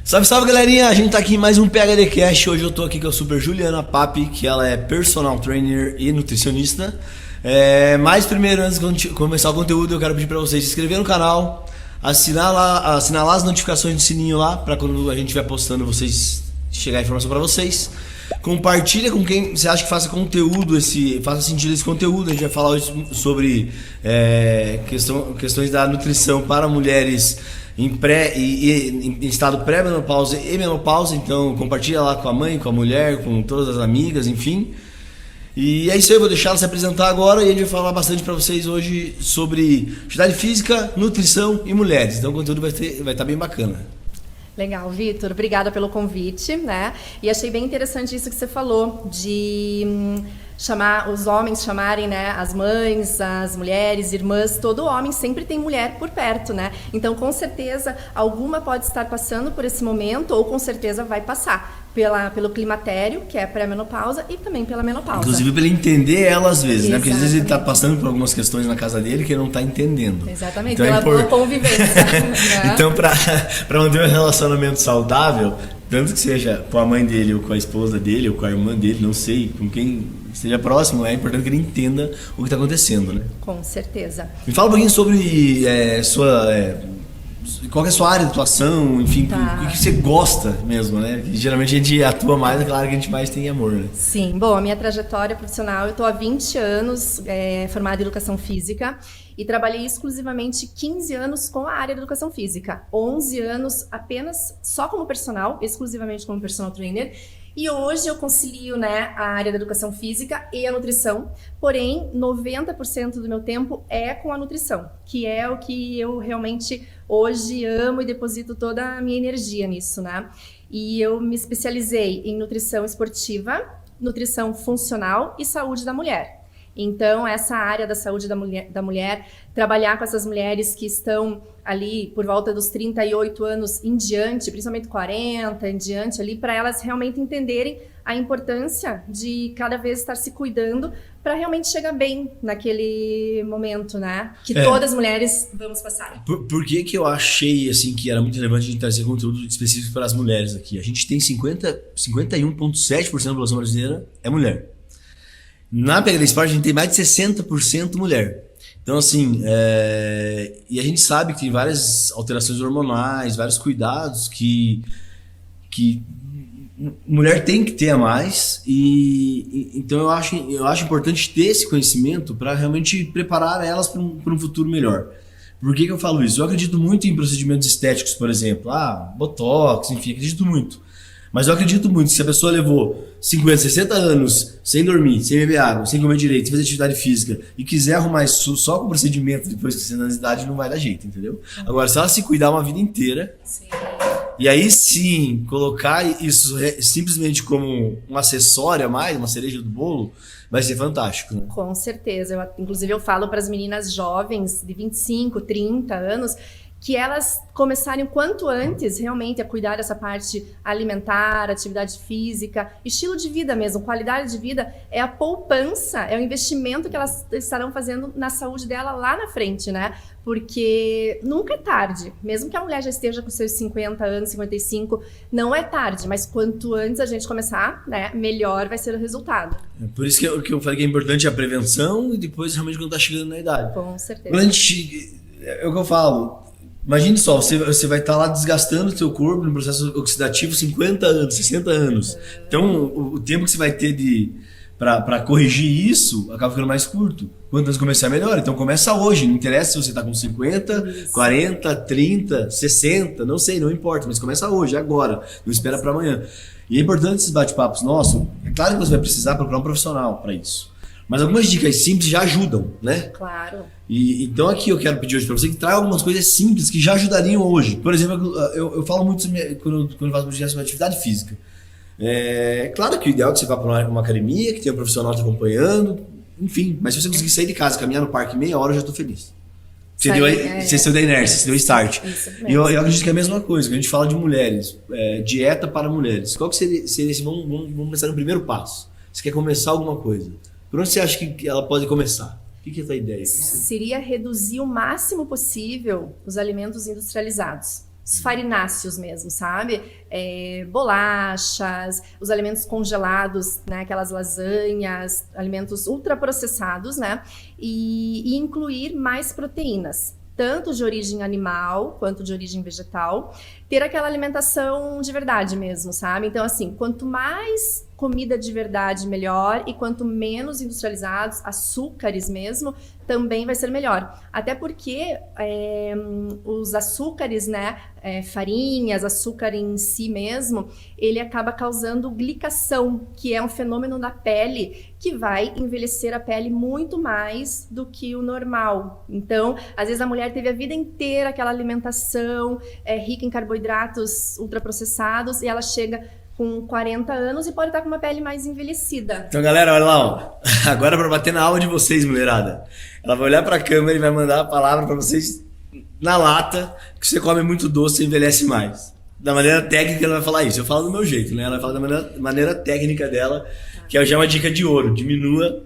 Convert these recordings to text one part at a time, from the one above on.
Salve, salve, galerinha! A gente tá aqui em mais um PHD Cast. Hoje eu tô aqui com a Super Juliana Papi, que ela é personal trainer e nutricionista. Mas primeiro, antes de começar o conteúdo, eu quero pedir pra vocês se inscrever no canal, assinar lá as notificações do sininho lá, pra quando a gente estiver postando, vocês chegar a informação pra vocês. Compartilha com quem você acha que faça conteúdo, faça sentido esse conteúdo. A gente vai falar hoje sobre questões da nutrição para mulheres em estado pré-menopausa e menopausa. Então compartilha lá com a mãe, com a mulher, com todas as amigas, enfim. E é isso aí, eu vou deixar ela se apresentar agora e a gente vai falar bastante para vocês hoje sobre atividade física, nutrição e mulheres. Então o conteúdo vai estar bem bacana. Legal, Vitor. Obrigada pelo convite, né? E achei bem interessante isso que você falou de chamar os homens, chamarem, né, as mães, as mulheres, irmãs. Todo homem sempre tem mulher por perto, né? Então, com certeza, alguma pode estar passando por esse momento ou com certeza vai passar pelo climatério, que é a pré-menopausa, e também pela menopausa. Inclusive para ele entender ela às vezes, né? Porque às vezes ele está passando por algumas questões na casa dele que ele não está entendendo. Exatamente, então, pela boa convivência. Né? Então, para manter um relacionamento saudável, tanto que seja com a mãe dele, ou com a esposa dele, ou com a irmã dele, não sei, com quem esteja próximo, é importante que ele entenda o que está acontecendo, né? Com certeza. Me fala um pouquinho sobre qual é a sua área de atuação, enfim, o que você gosta mesmo, né? Que geralmente a gente atua mais, é claro que a gente mais tem amor, né? Sim, bom, a minha trajetória profissional, eu estou há 20 anos formada em Educação Física e trabalhei exclusivamente 15 anos com a área de Educação Física, 11 anos apenas só como personal, exclusivamente como personal trainer. E hoje eu concilio, né, a área da educação física e a nutrição, porém 90% do meu tempo é com a nutrição, que é o que eu realmente hoje amo e deposito toda a minha energia nisso, né? E eu me especializei em nutrição esportiva, nutrição funcional e saúde da mulher. Então, essa área da saúde da mulher, trabalhar com essas mulheres que estão ali por volta dos 38 anos em diante, principalmente 40 em diante ali, para elas realmente entenderem a importância de cada vez estar se cuidando para realmente chegar bem naquele momento, né? Que todas as mulheres vamos passar. Por que eu achei assim que era muito relevante a gente trazer conteúdo específico para as mulheres aqui? A gente tem 51,7% da população brasileira é mulher. Na PHD Sport a gente tem mais de 60% mulher. Então assim, e a gente sabe que tem várias alterações hormonais, vários cuidados que mulher tem que ter a mais. Então eu acho importante ter esse conhecimento para realmente preparar elas para um futuro melhor. Por que eu falo isso? Eu acredito muito em procedimentos estéticos, por exemplo, botox, enfim, acredito muito. Mas eu acredito muito que se a pessoa levou 50, 60 anos sem dormir, sem beber água, sem comer direito, sem fazer atividade física e quiser arrumar isso só com procedimento depois que 60 anos de idade, não vai dar jeito, entendeu? Agora, se ela se cuidar uma vida inteira, sim, e aí sim colocar isso simplesmente como um acessório a mais, uma cereja do bolo, vai ser fantástico, né? Com certeza. Inclusive eu falo para as meninas jovens de 25, 30 anos que elas começarem o quanto antes realmente a cuidar dessa parte alimentar, atividade física, estilo de vida mesmo, qualidade de vida, é a poupança, é o investimento que elas estarão fazendo na saúde dela lá na frente, né? Porque nunca é tarde, mesmo que a mulher já esteja com seus 50 anos, 55, não é tarde, mas quanto antes a gente começar, né, melhor vai ser o resultado. Por isso que eu falei que é importante a prevenção e depois realmente quando tá chegando na idade. Com certeza. Quando é o que eu falo. Imagine só, você vai estar lá desgastando o seu corpo no processo oxidativo 50 anos, 60 anos. Então, o tempo que você vai ter para corrigir isso acaba ficando mais curto. Quanto antes começar, melhor. Então, começa hoje. Não interessa se você está com 50, isso, 40, 30, 60, não sei, não importa. Mas começa hoje, agora. Não espera para amanhã. E é importante esses bate-papos nossos. É claro que você vai precisar procurar um profissional para isso. Mas algumas dicas simples já ajudam, né? Claro. Então aqui eu quero pedir hoje para você que traga algumas coisas simples que já ajudariam hoje. Por exemplo, eu falo muito quando eu faço podcast sobre atividade física. Claro que o ideal é que você vá para uma academia, que tenha um profissional te acompanhando, enfim. Mas se você conseguir sair de casa, caminhar no parque meia hora, eu já estou feliz. Você saiu da inércia, você deu start. E eu acredito que é a mesma coisa, quando a gente fala de mulheres, dieta para mulheres. Qual que seria esse? Vamos começar no primeiro passo. Você quer começar alguma coisa? Por onde você acha que ela pode começar? O que é a ideia? Seria reduzir o máximo possível os alimentos industrializados. os farináceos mesmo, sabe? Bolachas, os alimentos congelados, né? Aquelas lasanhas, alimentos ultraprocessados, né? E incluir mais proteínas, tanto de origem animal quanto de origem vegetal, ter aquela alimentação de verdade mesmo, sabe? Então, assim, quanto mais comida de verdade, melhor, e quanto menos industrializados, açúcares mesmo, também vai ser melhor. Até porque os açúcares, né, farinhas, açúcar em si mesmo, ele acaba causando glicação, que é um fenômeno da pele que vai envelhecer a pele muito mais do que o normal. Então, às vezes a mulher teve a vida inteira aquela alimentação rica em carboidratos ultraprocessados e ela chega com 40 anos e pode estar com uma pele mais envelhecida. Então, galera, olha lá, ó. Agora para bater na alma de vocês, mulherada. Ela vai olhar para a câmera e vai mandar a palavra para vocês na lata, que você come muito doce e envelhece mais. Da maneira técnica ela vai falar isso. Eu falo do meu jeito, né? Ela fala da maneira técnica dela, que já é uma dica de ouro. Diminua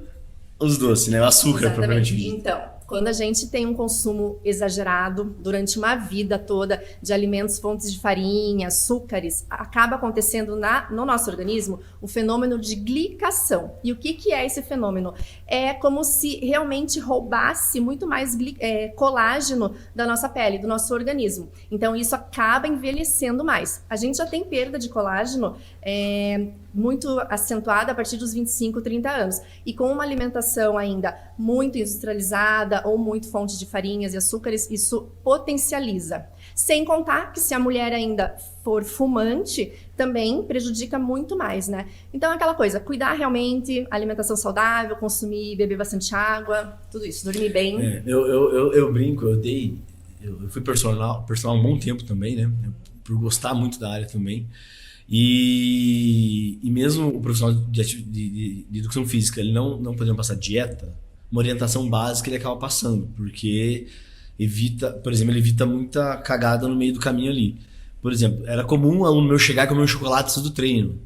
os doces, né? O açúcar, propriamente dito. Então, quando a gente tem um consumo exagerado durante uma vida toda de alimentos, fontes de farinha, açúcares, acaba acontecendo no nosso organismo o fenômeno de glicação. E o que é esse fenômeno? É como se realmente roubasse muito mais colágeno da nossa pele, do nosso organismo. Então, isso acaba envelhecendo mais. A gente já tem perda de colágeno muito acentuada a partir dos 25, 30 anos. E com uma alimentação ainda muito industrializada ou muito fonte de farinhas e açúcares, isso potencializa. Sem contar que se a mulher ainda for fumante, também prejudica muito mais, né? Então, aquela coisa, cuidar realmente, alimentação saudável, consumir, beber bastante água, tudo isso, dormir bem. Eu brinco, eu fui personal há um bom tempo também, né? Por gostar muito da área também. E mesmo o profissional de educação física, ele não podendo passar dieta, uma orientação básica ele acaba passando, porque por exemplo, ele evita muita cagada no meio do caminho ali. Por exemplo, era comum um aluno meu chegar e comer um chocolate antes do treino.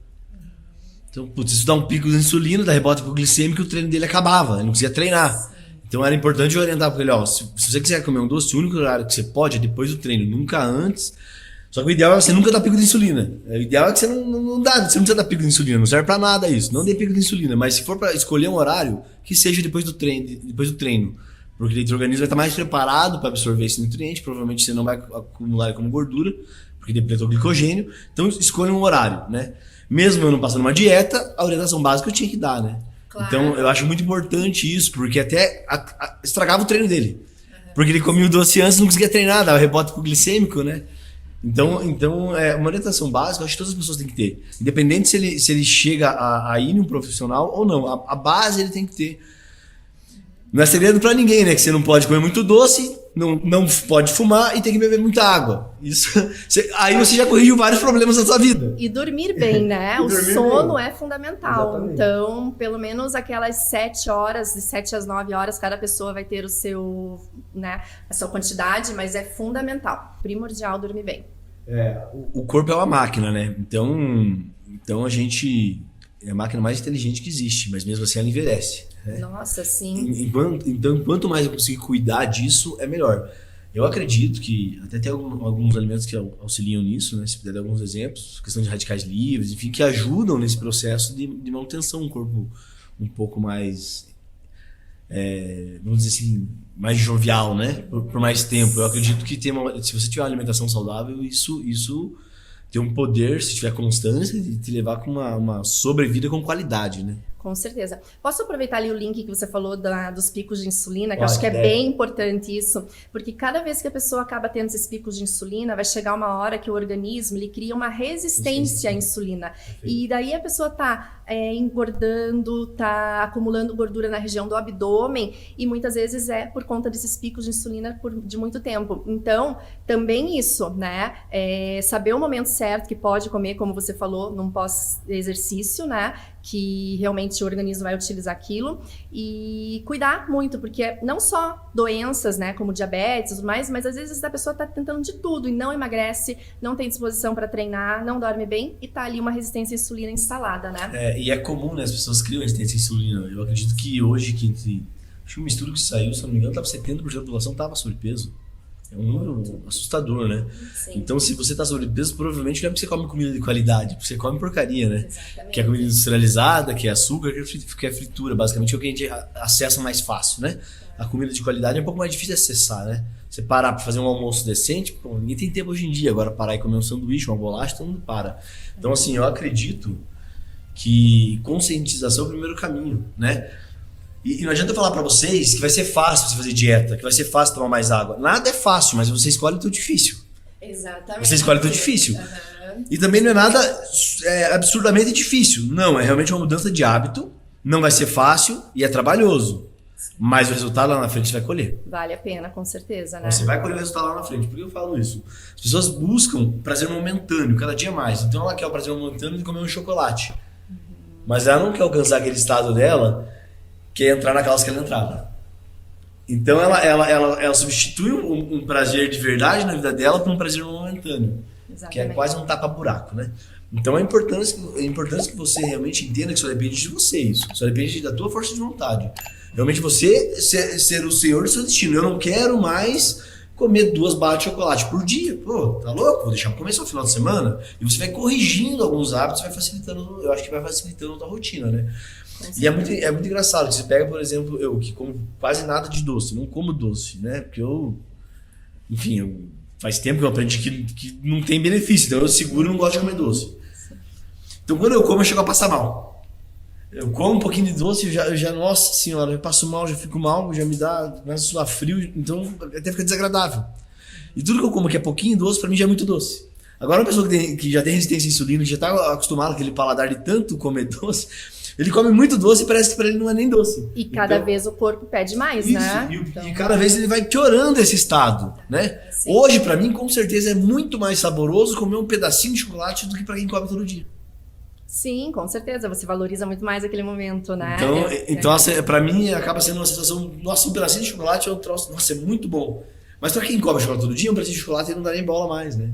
Então, putz, isso dá um pico de insulina, dá rebote hipoglicêmico e o treino dele acabava, ele não conseguia treinar. Então era importante orientar para ele, ó, se você quiser comer um doce, o único horário que você pode é depois do treino, nunca antes. Só que o ideal é você nunca dar pico de insulina. O ideal é que você não precisa dar pico de insulina, não serve pra nada isso. Não dê pico de insulina, mas se for para escolher um horário, que seja depois do treino. Porque o organismo vai estar mais preparado para absorver esse nutriente, provavelmente você não vai acumular como gordura, porque depletou glicogênio. Então escolha um horário, né? Mesmo eu não passando uma dieta, a orientação básica eu tinha que dar, né? Claro. Então eu acho muito importante isso, porque até estragava o treino dele. Porque ele comia o doce antes e não conseguia treinar, dava rebote hipoglicêmico, né? Então uma orientação básica, eu acho que todas as pessoas têm que ter. Independente se ele chega a ir num profissional ou não. A base ele tem que ter. Não é segredo pra ninguém, né? Que você não pode comer muito doce, não pode fumar e tem que beber muita água. Isso, aí você já corrigiu vários problemas da sua vida. E dormir bem, né? O sono é fundamental. Exatamente. Então, pelo menos aquelas 7 horas, de 7 às 9 horas, cada pessoa vai ter a sua quantidade, mas é fundamental, primordial dormir bem. O corpo é uma máquina, né? Então a gente é a máquina mais inteligente que existe, mas mesmo assim ela envelhece. Nossa, sim. Então, quanto mais eu conseguir cuidar disso, é melhor. Eu acredito que até tem alguns alimentos que auxiliam nisso, né? Se puder dar alguns exemplos, questão de radicais livres, enfim, que ajudam nesse processo de manutenção, um corpo um pouco mais, vamos dizer assim, mais jovial, né? Por mais tempo. Eu acredito que se você tiver uma alimentação saudável, isso tem um poder, se tiver constância, de te levar com uma sobrevida com qualidade, né? Com certeza. Posso aproveitar ali o link que você falou dos picos de insulina, que eu acho que é bem importante isso, porque cada vez que a pessoa acaba tendo esses picos de insulina, vai chegar uma hora que o organismo ele cria uma resistência à insulina. E daí a pessoa tá engordando, tá acumulando gordura na região do abdômen e muitas vezes é por conta desses picos de insulina de muito tempo. Então, também isso, né? Saber o momento certo que pode comer, como você falou, num pós-exercício, né? Que realmente o organismo vai utilizar aquilo e cuidar muito, porque não só doenças, né, como diabetes e tudo mais, mas às vezes a pessoa tá tentando de tudo e não emagrece, não tem disposição para treinar, não dorme bem e tá ali uma resistência à insulina instalada, né? E é comum, né, as pessoas criam resistência à insulina. Eu acredito que hoje, acho que um estudo que saiu, se não me engano, 70% da população tava sobrepeso. É um número assustador, né? Sim. Então, se você tá sobrepeso, provavelmente não é porque você come comida de qualidade, porque você come porcaria, né? Exatamente. Que é comida industrializada, que é açúcar, que é fritura. Basicamente é o que a gente acessa mais fácil, né? A comida de qualidade é um pouco mais difícil de acessar, né? Você parar pra fazer um almoço decente, pô, ninguém tem tempo hoje em dia. Agora parar e comer um sanduíche, uma bolacha, todo mundo para. Então, assim, eu acredito que conscientização é o primeiro caminho, né? E não adianta eu falar pra vocês que vai ser fácil você fazer dieta, que vai ser fácil tomar mais água. Nada é fácil, mas você escolhe o teu difícil. Exatamente. Você escolhe o teu difícil. Uhum. E também não é nada absurdamente difícil. Não, é realmente uma mudança de hábito. Não vai ser fácil e é trabalhoso. Mas o resultado lá na frente você vai colher. Vale a pena, com certeza, né? Você vai colher o resultado lá na frente. Por que eu falo isso? As pessoas buscam prazer momentâneo, cada dia mais. Então ela quer o prazer momentâneo de comer um chocolate. Mas ela não quer alcançar aquele estado dela, que é entrar naquelas que ela entrava. Então ela substitui um prazer de verdade na vida dela por um prazer momentâneo. Exatamente. Que é quase um tapa-buraco, né? Então é importante que você realmente entenda que só depende de você isso. Só depende da tua força de vontade. Realmente você ser o senhor do seu destino. Eu não quero mais comer 2 barras de chocolate por dia. Pô, tá louco? Vou deixar pra comer só no final de semana. E você vai corrigindo alguns hábitos, vai facilitando, eu acho que vai facilitando a tua rotina, né? E é muito engraçado que você pega, por exemplo, eu que como quase nada de doce, não como doce, né? Porque faz tempo que eu aprendi que não tem benefício, então eu seguro e não gosto de comer doce. Então quando eu como, eu chego a passar mal. Eu como um pouquinho de doce, eu já nossa senhora, eu passo mal, já fico mal, já começa a suar frio, então até fica desagradável. E tudo que eu como que é pouquinho doce, pra mim já é muito doce. Agora uma pessoa que já tem resistência à insulina, que já tá acostumado com aquele paladar de tanto comer doce, ele come muito doce e parece que pra ele não é nem doce. E cada vez o corpo pede mais, isso, né? E cada vez ele vai piorando esse estado, né? Sim. Hoje, pra mim, com certeza, é muito mais saboroso comer um pedacinho de chocolate do que pra quem come todo dia. Sim, com certeza. Você valoriza muito mais aquele momento, né? Então pra mim, acaba sendo uma sensação, nossa, um pedacinho de chocolate é um troço, nossa, é muito bom. Mas pra quem come chocolate todo dia, um pedacinho de chocolate não dá nem bola mais, né?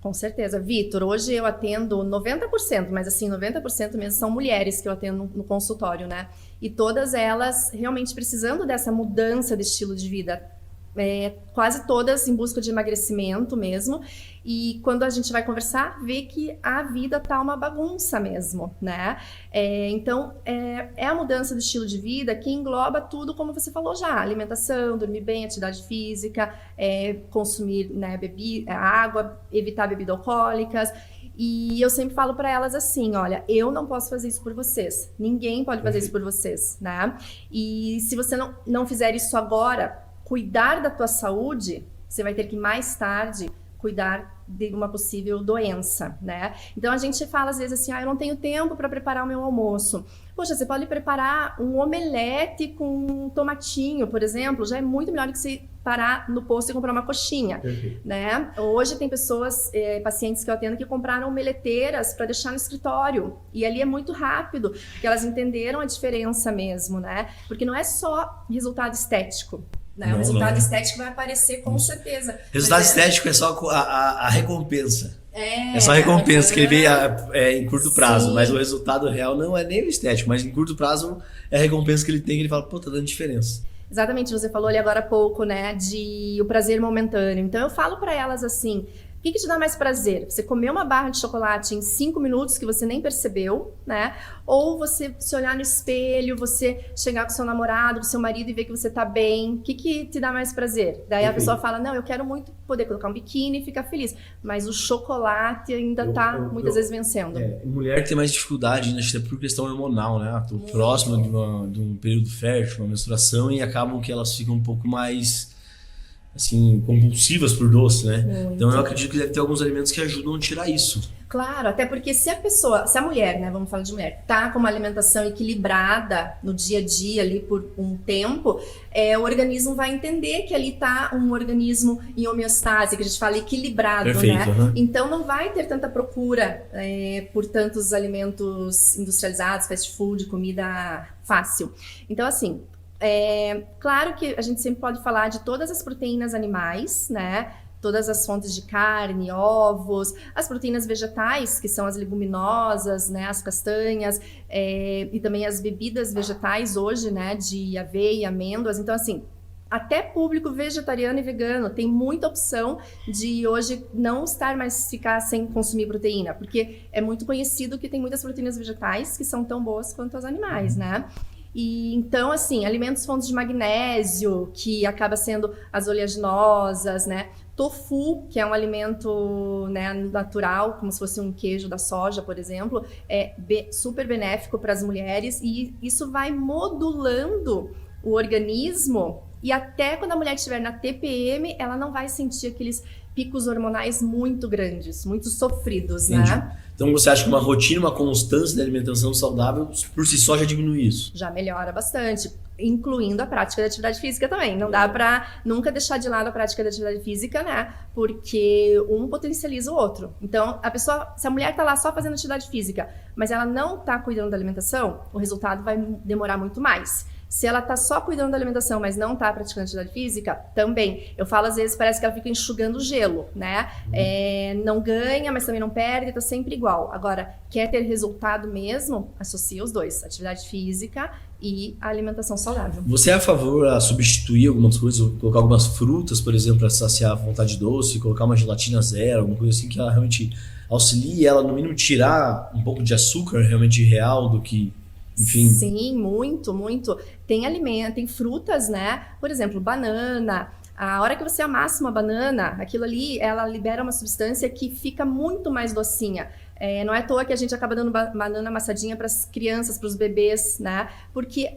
Com certeza. Vitor, hoje eu atendo 90%, mas assim, 90% mesmo são mulheres que eu atendo no consultório, né? E todas elas realmente precisando dessa mudança de estilo de vida. Quase todas em busca de emagrecimento mesmo. E quando a gente vai conversar, vê que a vida tá uma bagunça mesmo, né? Então, é a mudança do estilo de vida que engloba tudo, como você falou já. Alimentação, dormir bem, atividade física, consumir, né, água, evitar bebidas alcoólicas. E eu sempre falo para elas assim, olha, eu não posso fazer isso por vocês. Ninguém pode fazer isso por vocês, né? E se você não fizer isso agora, cuidar da tua saúde, você vai ter que mais tarde cuidar de uma possível doença, né? Então a gente fala às vezes assim, eu não tenho tempo para preparar o meu almoço. Poxa, você pode preparar um omelete com um tomatinho, por exemplo, já é muito melhor do que você parar no posto e comprar uma coxinha, né? Hoje tem pessoas, pacientes que eu atendo que compraram omeleteiras para deixar no escritório e ali é muito rápido, porque elas entenderam a diferença mesmo, né? Porque não é só resultado estético. Né? O resultado estético vai aparecer com certeza. Resultado estético é só a recompensa. É só a recompensa que ele vê em curto prazo. Sim. Mas o resultado real não é nem o estético, mas em curto prazo é a recompensa que ele tem, que ele fala, pô, tá dando diferença. Exatamente, você falou ali agora há pouco, né, de o prazer momentâneo. Então eu falo para elas assim, o que te dá mais prazer? Você comer uma barra de chocolate em 5 minutos que você nem percebeu, né? Ou você se olhar no espelho, você chegar com seu namorado, com seu marido e ver que você tá bem. O que te dá mais prazer? Daí a pessoa fala, não, eu quero muito poder colocar um biquíni e ficar feliz. Mas o chocolate ainda tá muitas vezes vencendo. Mulher tem mais dificuldade, né? Acho que é por questão hormonal, né? Tô próximo de um período fértil, uma menstruação, e acabam que elas ficam um pouco mais assim, compulsivas por doce, né? Muito. Então eu acredito que deve ter alguns alimentos que ajudam a tirar isso. Claro, até porque se a mulher, né, vamos falar de mulher, tá com uma alimentação equilibrada no dia a dia ali por um tempo, o organismo vai entender que ali tá um organismo em homeostase, que a gente fala equilibrado, perfeito, né? Uhum. Então não vai ter tanta procura por tantos alimentos industrializados, fast food, comida fácil. Então assim, claro que a gente sempre pode falar de todas as proteínas animais, né? Todas as fontes de carne, ovos, as proteínas vegetais, que são as leguminosas, né? As castanhas, e também as bebidas vegetais hoje, né? De aveia, amêndoas. Então, assim, Até público vegetariano e vegano tem muita opção de hoje não estar mais ficar sem consumir proteína, porque é muito conhecido que tem muitas proteínas vegetais que são tão boas quanto as animais, né? E então, assim, alimentos fontes de magnésio, que acaba sendo as oleaginosas, né? Tofu, que é um alimento, né, natural, como se fosse um queijo da soja, por exemplo, é super benéfico para as mulheres e isso vai modulando o organismo e até quando a mulher estiver na TPM, ela não vai sentir aqueles picos hormonais muito grandes, muito sofridos, Entendi. né? Então você acha que uma rotina, uma constância de alimentação saudável, por si só já diminui isso? Já melhora bastante, incluindo a prática da atividade física também. Não dá pra nunca deixar de lado a prática da atividade física, né? Porque um potencializa o outro. Então, a pessoa, se a mulher tá lá só fazendo atividade física, mas ela não tá cuidando da alimentação, o resultado vai demorar muito mais. Se ela tá só cuidando da alimentação, mas não tá praticando atividade física, também. Eu falo, às vezes, parece que ela fica enxugando gelo, né? Não ganha, mas também não perde, tá sempre igual. Agora, quer ter resultado mesmo? Associa os dois, atividade física e a alimentação saudável. Você é a favor a substituir algumas coisas, colocar algumas frutas, por exemplo, para saciar a vontade doce, colocar uma gelatina zero, alguma coisa assim que ela realmente auxilie ela, no mínimo, tirar um pouco de açúcar realmente real do que... Enfim. Sim, muito, muito. Tem alimento, tem frutas, né? Por exemplo, banana. A hora que você amassa uma banana, aquilo ali, ela libera uma substância que fica muito mais docinha. Não é à toa que a gente acaba dando banana amassadinha para as crianças, para os bebês, né? Porque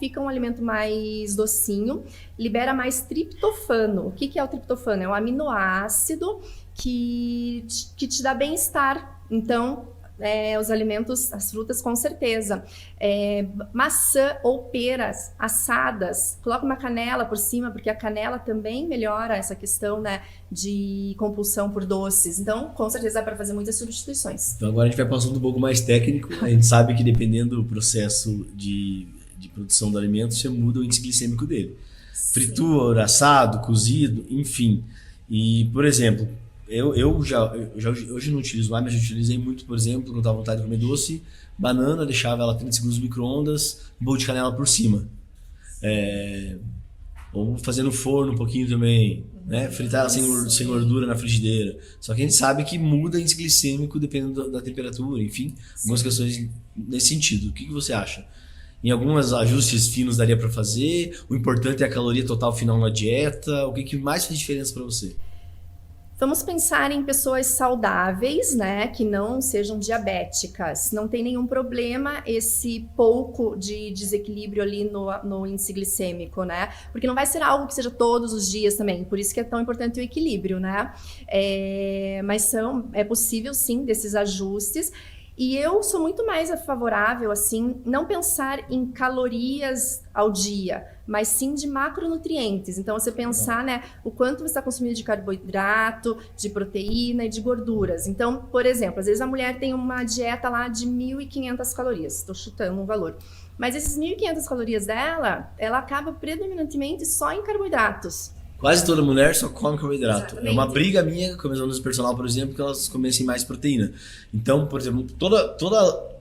fica um alimento mais docinho, libera mais triptofano. O que é o triptofano? É um aminoácido que te dá bem-estar. Então, os alimentos, as frutas, com certeza. Maçã ou peras assadas, coloca uma canela por cima, porque a canela também melhora essa questão, né, de compulsão por doces. Então, com certeza dá para fazer muitas substituições. Então agora a gente vai passando um pouco mais técnico. A gente sabe que dependendo do processo de produção do alimento, você muda o índice glicêmico dele. Sim. Fritura, assado, cozido, enfim. E, por exemplo... Eu já hoje não utilizo mais, mas eu utilizei muito, por exemplo, quando estava com vontade de comer doce, banana, deixava ela 30 segundos no micro-ondas, um pouco de canela por cima. Ou fazer no forno um pouquinho também, né? Fritar ela sem gordura na frigideira. Só que a gente sabe que muda o índice glicêmico dependendo da temperatura, enfim, algumas questões nesse sentido. O que você acha? Em alguns ajustes finos daria para fazer? O importante é a caloria total final na dieta? O que mais faz diferença para você? Vamos pensar em pessoas saudáveis, né, que não sejam diabéticas. Não tem nenhum problema esse pouco de desequilíbrio ali no índice glicêmico, né? Porque não vai ser algo que seja todos os dias também. Por isso que é tão importante o equilíbrio, né? Mas é possível, sim, desses ajustes. E eu sou muito mais favorável, assim, não pensar em calorias ao dia, mas sim de macronutrientes. Então, você pensar, né, o quanto você está consumindo de carboidrato, de proteína e de gorduras. Então, por exemplo, às vezes a mulher tem uma dieta lá de 1.500 calorias, estou chutando um valor. Mas esses 1.500 calorias dela, ela acaba predominantemente só em carboidratos. Quase toda mulher só come carboidrato. Exatamente. É uma briga minha com as alunas personal, por exemplo, que elas comessem mais proteína. Então, por exemplo, toda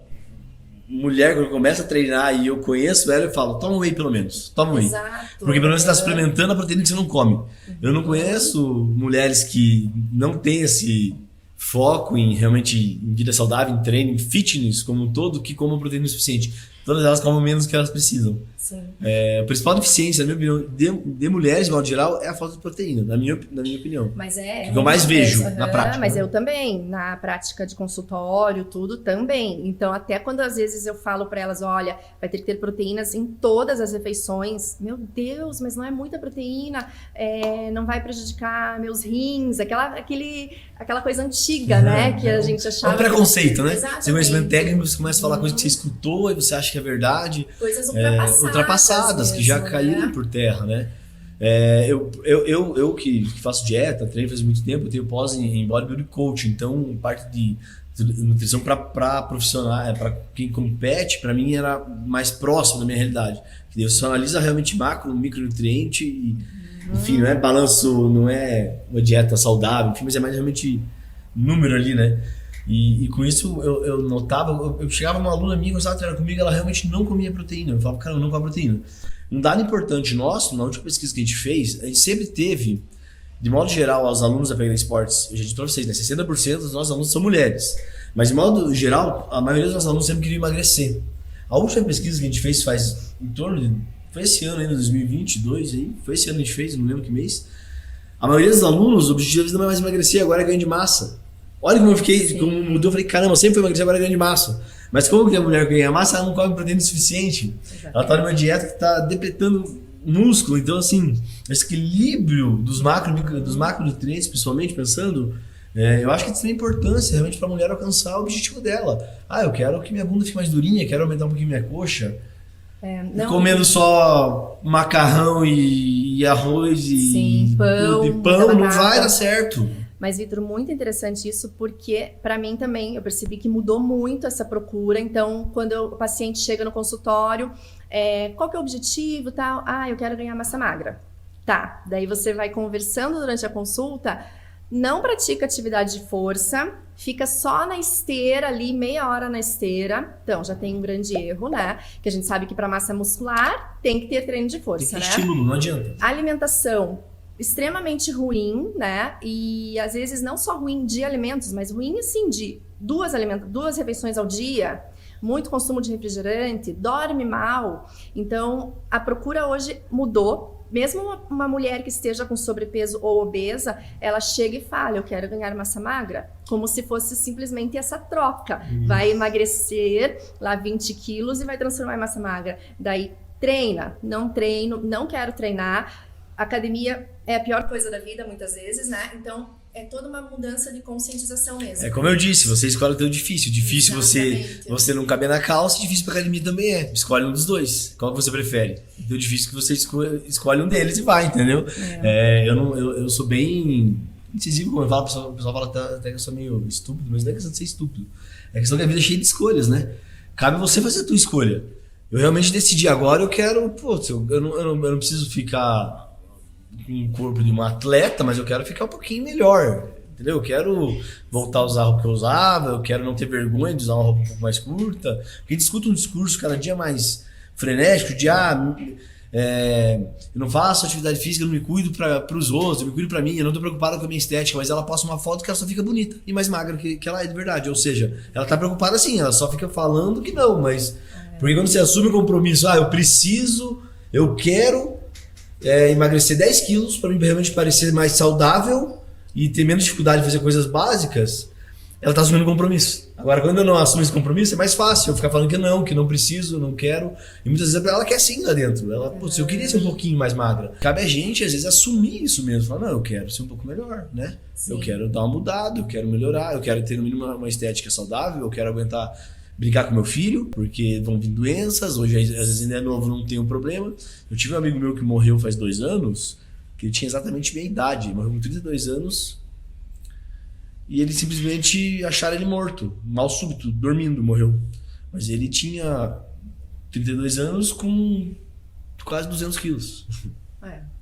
mulher que começa a treinar e eu conheço ela, eu falo, toma whey pelo menos, toma whey. Exato. Porque pelo menos você está suplementando a proteína que você não come. Eu não conheço mulheres que não têm esse foco em realmente em vida saudável, em treino, em fitness como um todo, que comam proteína o suficiente. Todas elas comem menos do que elas precisam. Sim. A principal deficiência, na minha opinião, de mulheres, de modo geral, é a falta de proteína, na minha opinião. Mas que eu mais vejo na prática. Mas né? eu também, na prática de consultório, tudo também. Então, até quando às vezes eu falo para elas, olha, vai ter que ter proteínas em todas as refeições. Meu Deus, mas não é muita proteína, não vai prejudicar meus rins, aquela coisa antiga, né, que a gente achava. É um preconceito, né? Exatamente. Você conhecimento técnico, você começa a falar coisas que você escutou e você acha que é verdade. Coisas ultrapassadas mesmo, que já caíram né? por terra, né? Eu que faço dieta, treino faz muito tempo, eu tenho pós em bodybuilding coach, então parte de nutrição para profissional, para quem compete, para mim era mais próximo da minha realidade. Você analisa realmente macro, micronutriente e, enfim, não é balanço, não é uma dieta saudável, enfim, mas é mais realmente número ali, né? E com isso eu notava, eu chegava uma aluna minha que gostava de treinar comigo, ela realmente não comia proteína. Eu falava, cara, eu não como proteína. Um dado importante nosso, na última pesquisa que a gente fez, a gente sempre teve, de modo geral, os alunos da Pegada Esportes, eu já disse pra vocês, né, 60% dos nossos alunos são mulheres. Mas, de modo geral, a maioria dos nossos alunos sempre queriam emagrecer. A última pesquisa que a gente fez faz em torno de... Foi esse ano ainda, 2022, aí, foi esse ano que a gente fez, não lembro que mês. A maioria dos alunos, o objetivo não é mais emagrecer, agora é ganho de massa. Olha como eu fiquei, como mudou, eu falei, caramba, sempre foi emagrecer, agora é ganho de massa. Mas como que a mulher ganha massa, ela não come proteína o suficiente. Exatamente. Ela tá numa dieta que tá depletando músculo, então assim, esse equilíbrio dos macronutrientes, principalmente, pensando, eu acho que isso tem importância realmente para a mulher alcançar o objetivo dela. Eu quero que minha bunda fique mais durinha, quero aumentar um pouquinho minha coxa. Comendo só macarrão e arroz e pão não vai dar certo. Mas, Vitor, muito interessante isso, porque para mim também eu percebi que mudou muito essa procura. Então, quando o paciente chega no consultório, qual que é o objetivo, tal? Eu quero ganhar massa magra. Tá, daí você vai conversando durante a consulta, não pratica atividade de força, fica só na esteira ali, meia hora na esteira. Então, já tem um grande erro, né? Que a gente sabe que para massa muscular tem que ter treino de força, tem que ter estímulo, não adianta. Alimentação extremamente ruim, né? E às vezes não só ruim de alimentos, mas ruim assim de duas refeições ao dia, muito consumo de refrigerante, dorme mal. Então, a procura hoje mudou. Mesmo uma mulher que esteja com sobrepeso ou obesa, ela chega e fala, eu quero ganhar massa magra, como se fosse simplesmente essa troca. Vai emagrecer lá 20 quilos e vai transformar em massa magra. Daí treina, não treino, não quero treinar. Academia é a pior coisa da vida, muitas vezes, né? Então, é toda uma mudança de conscientização mesmo. Como eu disse, você escolhe o teu difícil. Difícil você não caber na calça, difícil pra academia também é. Escolhe um dos dois. Qual que você prefere? Então, difícil que você escolhe um deles e vai, entendeu? Eu sou bem incisivo, como eu falo, o pessoal fala até que eu sou meio estúpido, mas não é questão de ser estúpido. É questão que a vida é cheia de escolhas, né? Cabe você fazer a tua escolha. Eu realmente decidi agora, eu quero, eu não preciso ficar com o corpo de um atleta, mas eu quero ficar um pouquinho melhor, entendeu? Eu quero voltar a usar a roupa que eu usava, eu quero não ter vergonha de usar uma roupa um pouco mais curta, porque a gente escuta um discurso cada dia mais frenético de eu não faço atividade física, eu não me cuido para os outros, eu me cuido para mim, eu não tô preocupado com a minha estética, mas ela posta uma foto que ela só fica bonita e mais magra que ela é de verdade, ou seja, ela tá preocupada assim, ela só fica falando que não, mas porque quando você assume o compromisso, eu quero emagrecer 10 quilos para mim realmente parecer mais saudável e ter menos dificuldade de fazer coisas básicas, ela tá assumindo compromisso. Agora, quando eu não assumo esse compromisso, é mais fácil eu ficar falando que não preciso, não quero. E muitas vezes ela quer sim lá dentro. Ela, eu queria ser um pouquinho mais magra. Cabe a gente, às vezes, assumir isso mesmo. Falar, eu quero ser um pouco melhor, né? Sim. Eu quero dar uma mudada, eu quero melhorar, eu quero ter no mínimo uma estética saudável, eu quero aguentar brincar com meu filho, porque vão vir doenças, hoje às vezes ainda é novo, não tem um problema. Eu tive um amigo meu que morreu faz 2 anos, que ele tinha exatamente minha idade, ele morreu com 32 anos, e ele simplesmente acharam ele morto, mal súbito, dormindo, morreu. Mas ele tinha 32 anos com quase 200 quilos.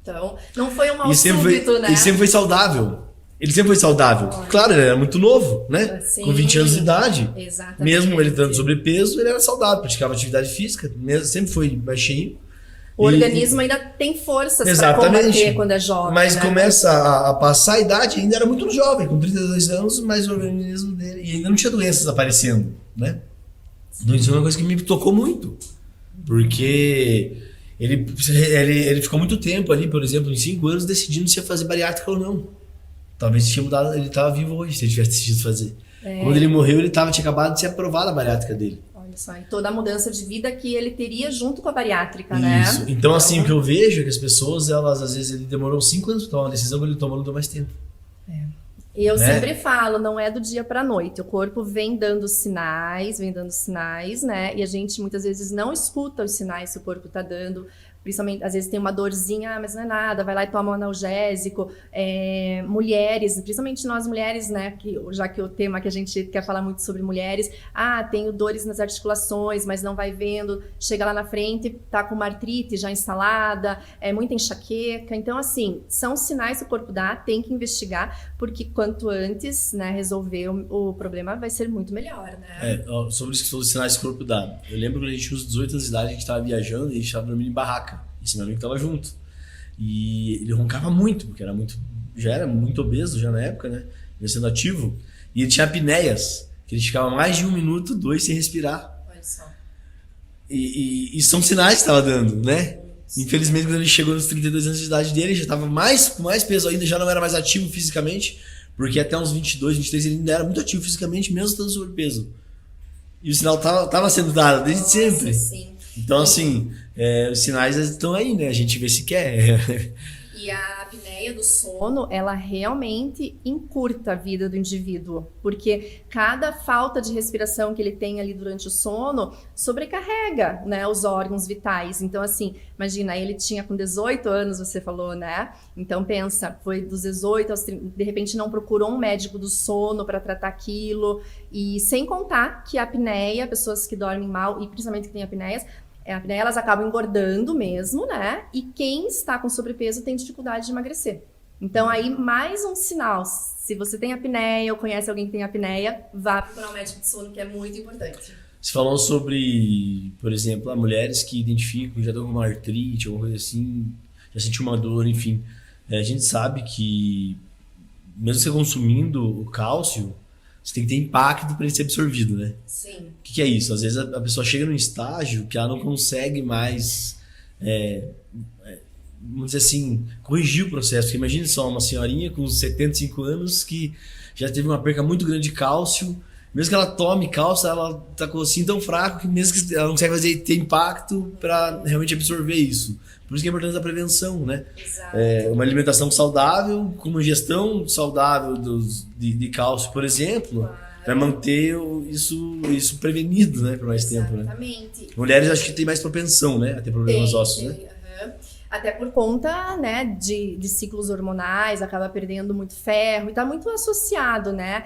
Então, não foi um mal súbito, né? Ele sempre foi saudável. Ele sempre foi saudável. Claro, ele era muito novo, né? Sim, com 20 anos de idade. Exatamente. Mesmo ele tendo sobrepeso, ele era saudável, praticava atividade física, sempre foi baixinho. O organismo ainda tem forças para combater quando é jovem. Mas né? Começa a passar a idade, ainda era muito jovem, com 32 anos, mas o organismo dele... E ainda não tinha doenças aparecendo, né? Isso é uma coisa que me tocou muito. Porque ele ficou muito tempo ali, por exemplo, em 5 anos, decidindo se ia fazer bariátrica ou não. Talvez tinha mudado, ele estava vivo hoje, se ele tivesse decidido fazer. Quando ele morreu, tinha acabado de ser aprovada a bariátrica dele. Olha só, e toda a mudança de vida que ele teria junto com a bariátrica, né? Isso. Então, assim, o que eu vejo é que as pessoas, elas, às vezes, ele demorou 5 anos para tomar uma decisão, quando ele tomou, não deu mais tempo. E eu sempre falo, não é do dia pra noite. O corpo vem dando sinais, né? E a gente muitas vezes não escuta os sinais que o corpo tá dando. Principalmente, às vezes tem uma dorzinha, mas não é nada, vai lá e toma um analgésico. Mulheres, principalmente nós mulheres, né? Já que o tema que a gente quer falar muito sobre mulheres, tenho dores nas articulações, mas não vai vendo, chega lá na frente, tá com uma artrite já instalada, muita enxaqueca. Então, assim, são sinais que o corpo dá, tem que investigar, porque quanto antes, né, resolver o problema vai ser muito melhor, né? Sobre isso que falou dos sinais que o corpo dá. Eu lembro quando a gente tinha uns 18 anos de idade, a gente tava viajando e a gente tava dormindo em barraca. Esse meu amigo tava junto. E ele roncava muito, porque já era muito obeso já na época, né? Ele sendo ativo. E ele tinha apneias, que ele ficava mais de 1 minuto, 2 sem respirar. Olha só. E são sinais que estava dando, né? Infelizmente, quando ele chegou nos 32 anos de idade dele, já estava com mais peso ainda, já não era mais ativo fisicamente, porque até uns 22, 23 ele ainda era muito ativo fisicamente, mesmo estando sobrepeso. E o sinal tava sendo dado desde sempre. Sim. Então, assim, os sinais estão aí, né? A gente vê se quer. E a apneia do sono, ela realmente encurta a vida do indivíduo, porque cada falta de respiração que ele tem ali durante o sono sobrecarrega, né, os órgãos vitais. Então, assim, imagina, ele tinha com 18 anos, você falou, né? Então, pensa, foi dos 18 aos 30, de repente não procurou um médico do sono para tratar aquilo, e sem contar que a apneia, pessoas que dormem mal, e principalmente que têm apneias, elas acabam engordando mesmo, né? E quem está com sobrepeso tem dificuldade de emagrecer. Então, aí, mais um sinal. Se você tem apneia ou conhece alguém que tem apneia, vá procurar um médico de sono, que é muito importante. Você falou sobre, por exemplo, mulheres que identificam, já estão com uma artrite, alguma coisa assim, já sentiu uma dor, enfim. A gente sabe que, mesmo você consumindo o cálcio, você tem que ter impacto para ele ser absorvido, né? Sim. O que é isso? Às vezes a pessoa chega num estágio que ela não consegue mais, vamos dizer assim, corrigir o processo. Porque imagine só uma senhorinha com 75 anos que já teve uma perca muito grande de cálcio. Mesmo que ela tome cálcio, ela tá com o assim tão fraco que mesmo que ela não consegue ter impacto para realmente absorver isso. Por isso que é importante a prevenção, né? Exato. Uma alimentação saudável, com uma ingestão saudável de cálcio, por exemplo, vai manter isso prevenido, né, por mais tempo, né? Exatamente. Mulheres acho que tem mais propensão, né, a ter problemas ósseos, né? Aham. Até por conta, né, de ciclos hormonais, acaba perdendo muito ferro e tá muito associado, né?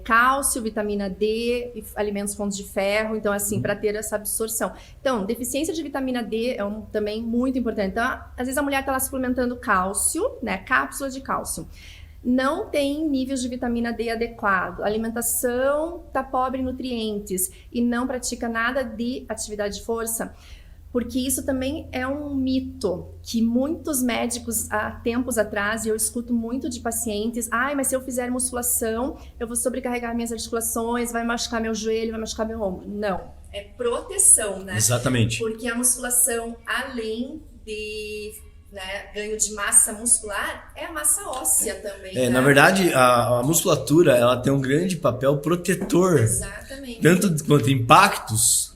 Cálcio, vitamina D, e alimentos fontes de ferro, então assim, para ter essa absorção. Então, deficiência de vitamina D é também muito importante. Então, às vezes a mulher tá lá suplementando cálcio, né, cápsula de cálcio. Não tem níveis de vitamina D adequado, a alimentação tá pobre em nutrientes e não pratica nada de atividade de força. Porque isso também é um mito que muitos médicos há tempos atrás, e eu escuto muito de pacientes, mas se eu fizer musculação, eu vou sobrecarregar minhas articulações, vai machucar meu joelho, vai machucar meu ombro. Não, é proteção, né? Exatamente. Porque a musculação, além de ganho de massa muscular, é a massa óssea também. Né? Na verdade, a musculatura ela tem um grande papel protetor. Exatamente. Tanto quanto impactos.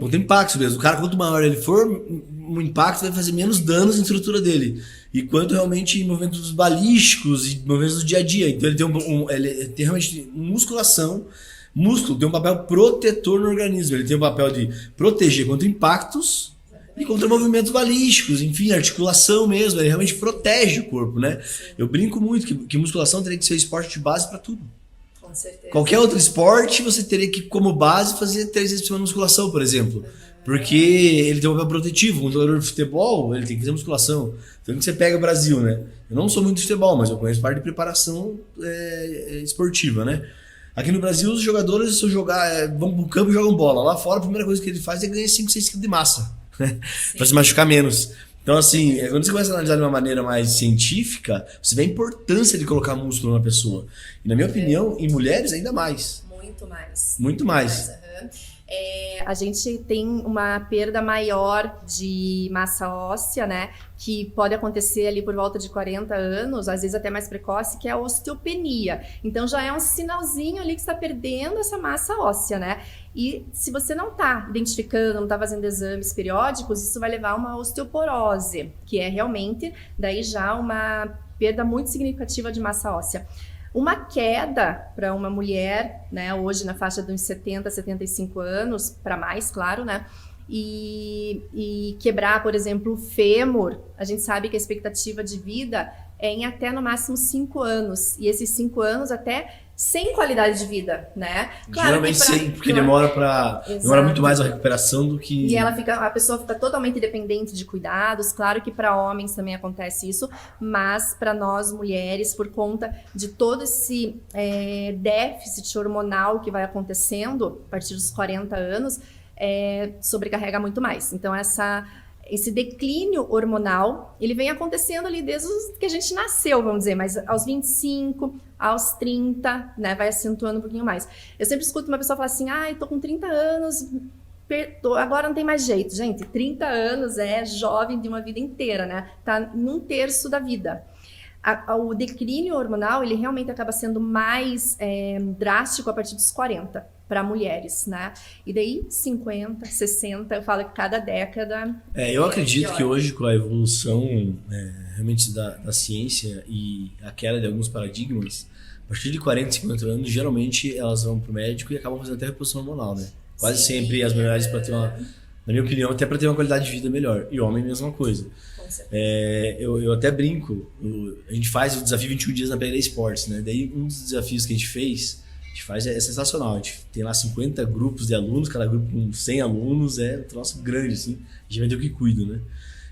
Não tem impacto mesmo. O cara, quanto maior ele for, o impacto vai fazer menos danos na estrutura dele. E quanto realmente em movimentos balísticos e movimentos do dia a dia. Então ele tem realmente musculação. Músculo tem um papel protetor no organismo. Ele tem um papel de proteger contra impactos e contra movimentos balísticos. Enfim, articulação mesmo. Ele realmente protege o corpo, né? Eu brinco muito que musculação teria que ser esporte de base para tudo. Com certeza. Qualquer outro esporte, você teria que, como base, fazer 3 vezes por semana musculação, por exemplo. Porque ele tem um papel protetivo. Um jogador de futebol, ele tem que fazer musculação. Então, que você pega o Brasil, né? Eu não sou muito de futebol, mas eu conheço parte de preparação esportiva, né? Aqui no Brasil, os jogadores, se vão pro campo e jogam bola. Lá fora, a primeira coisa que ele faz é ganhar 5, 6 quilos de massa, né? Pra se machucar menos. Então, assim, quando você começa a analisar de uma maneira mais científica, você vê a importância de colocar músculo numa pessoa. E, na minha opinião, em mulheres, ainda mais. Muito mais. Muito mais. A gente tem uma perda maior de massa óssea, né? Que pode acontecer ali por volta de 40 anos, às vezes até mais precoce, que é a osteopenia. Então já é um sinalzinho ali que está perdendo essa massa óssea, né? E se você não está identificando, não está fazendo exames periódicos, isso vai levar a uma osteoporose, que é realmente daí já uma perda muito significativa de massa óssea. Uma queda para uma mulher, né, hoje na faixa de uns 70, 75 anos, para mais, claro, né, e quebrar, por exemplo, o fêmur, a gente sabe que a expectativa de vida é em até no máximo 5 anos, e esses 5 anos até sem qualidade de vida, né? Claro, geralmente sim, porque demora muito mais a recuperação do que... E a pessoa fica totalmente dependente de cuidados. Claro que para homens também acontece isso, mas para nós mulheres, por conta de todo esse déficit hormonal que vai acontecendo a partir dos 40 anos, sobrecarrega muito mais. Então esse declínio hormonal, ele vem acontecendo ali desde que a gente nasceu, vamos dizer, mas aos 25, aos 30, né, vai acentuando um pouquinho mais. Eu sempre escuto uma pessoa falar assim, ai, tô com 30 anos, agora não tem mais jeito. Gente, 30 anos é jovem de uma vida inteira, né? Tá num terço da vida. O declínio hormonal, ele realmente acaba sendo mais drástico a partir dos 40 para mulheres, né? E daí 50, 60, eu falo que cada década. Eu acredito que hoje, com a evolução realmente da ciência e a queda de alguns paradigmas, a partir de 40, 50 anos, geralmente elas vão pro médico e acabam fazendo até reposição hormonal, né? Quase sempre as mulheres, para ter uma, na minha opinião, até para ter uma qualidade de vida melhor. E homem, mesma coisa. Eu até brinco, a gente faz o desafio 21 dias na PL Esportes, né? Daí um dos desafios que a gente faz é sensacional. A gente tem lá 50 grupos de alunos, cada grupo com 100 alunos, é um troço grande, assim. A gente vai ter o que cuida, né?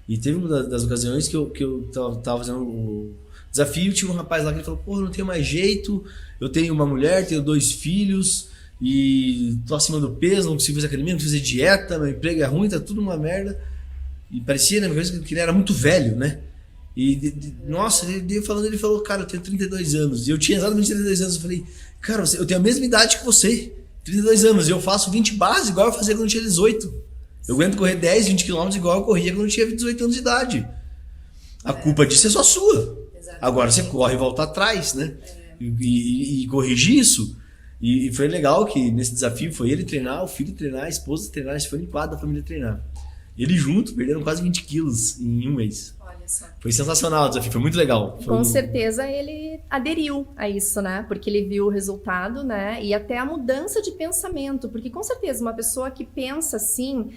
E teve uma das ocasiões que eu tava fazendo o desafio, tinha um rapaz lá que ele falou, pô, não tenho mais jeito, eu tenho uma mulher, tenho 2 filhos e tô acima do peso, não consigo fazer academia, não consigo fazer dieta, meu emprego é ruim, tá tudo uma merda. E parecia, né, que ele era muito velho, né? E, nossa, ele falou, cara, eu tenho 32 anos. E eu tinha exatamente 32 anos. Eu falei, cara, eu tenho a mesma idade que você, 32 anos. E eu faço 20 bases igual eu fazia quando eu tinha 18. Eu aguento correr 10, 20 quilômetros igual eu corria quando eu tinha 18 anos de idade. A culpa disso é só sua. Exatamente. Agora você corre e volta atrás, né? E corrigir isso. E foi legal que nesse desafio foi ele treinar, o filho treinar, a esposa treinar, a gente foi em 4 da família treinar. Ele junto perderam quase 20 quilos em um mês. Olha só. Foi sensacional o desafio, foi muito legal. Com certeza ele aderiu a isso, né? Porque ele viu o resultado, né? E até a mudança de pensamento. Porque com certeza uma pessoa que pensa assim,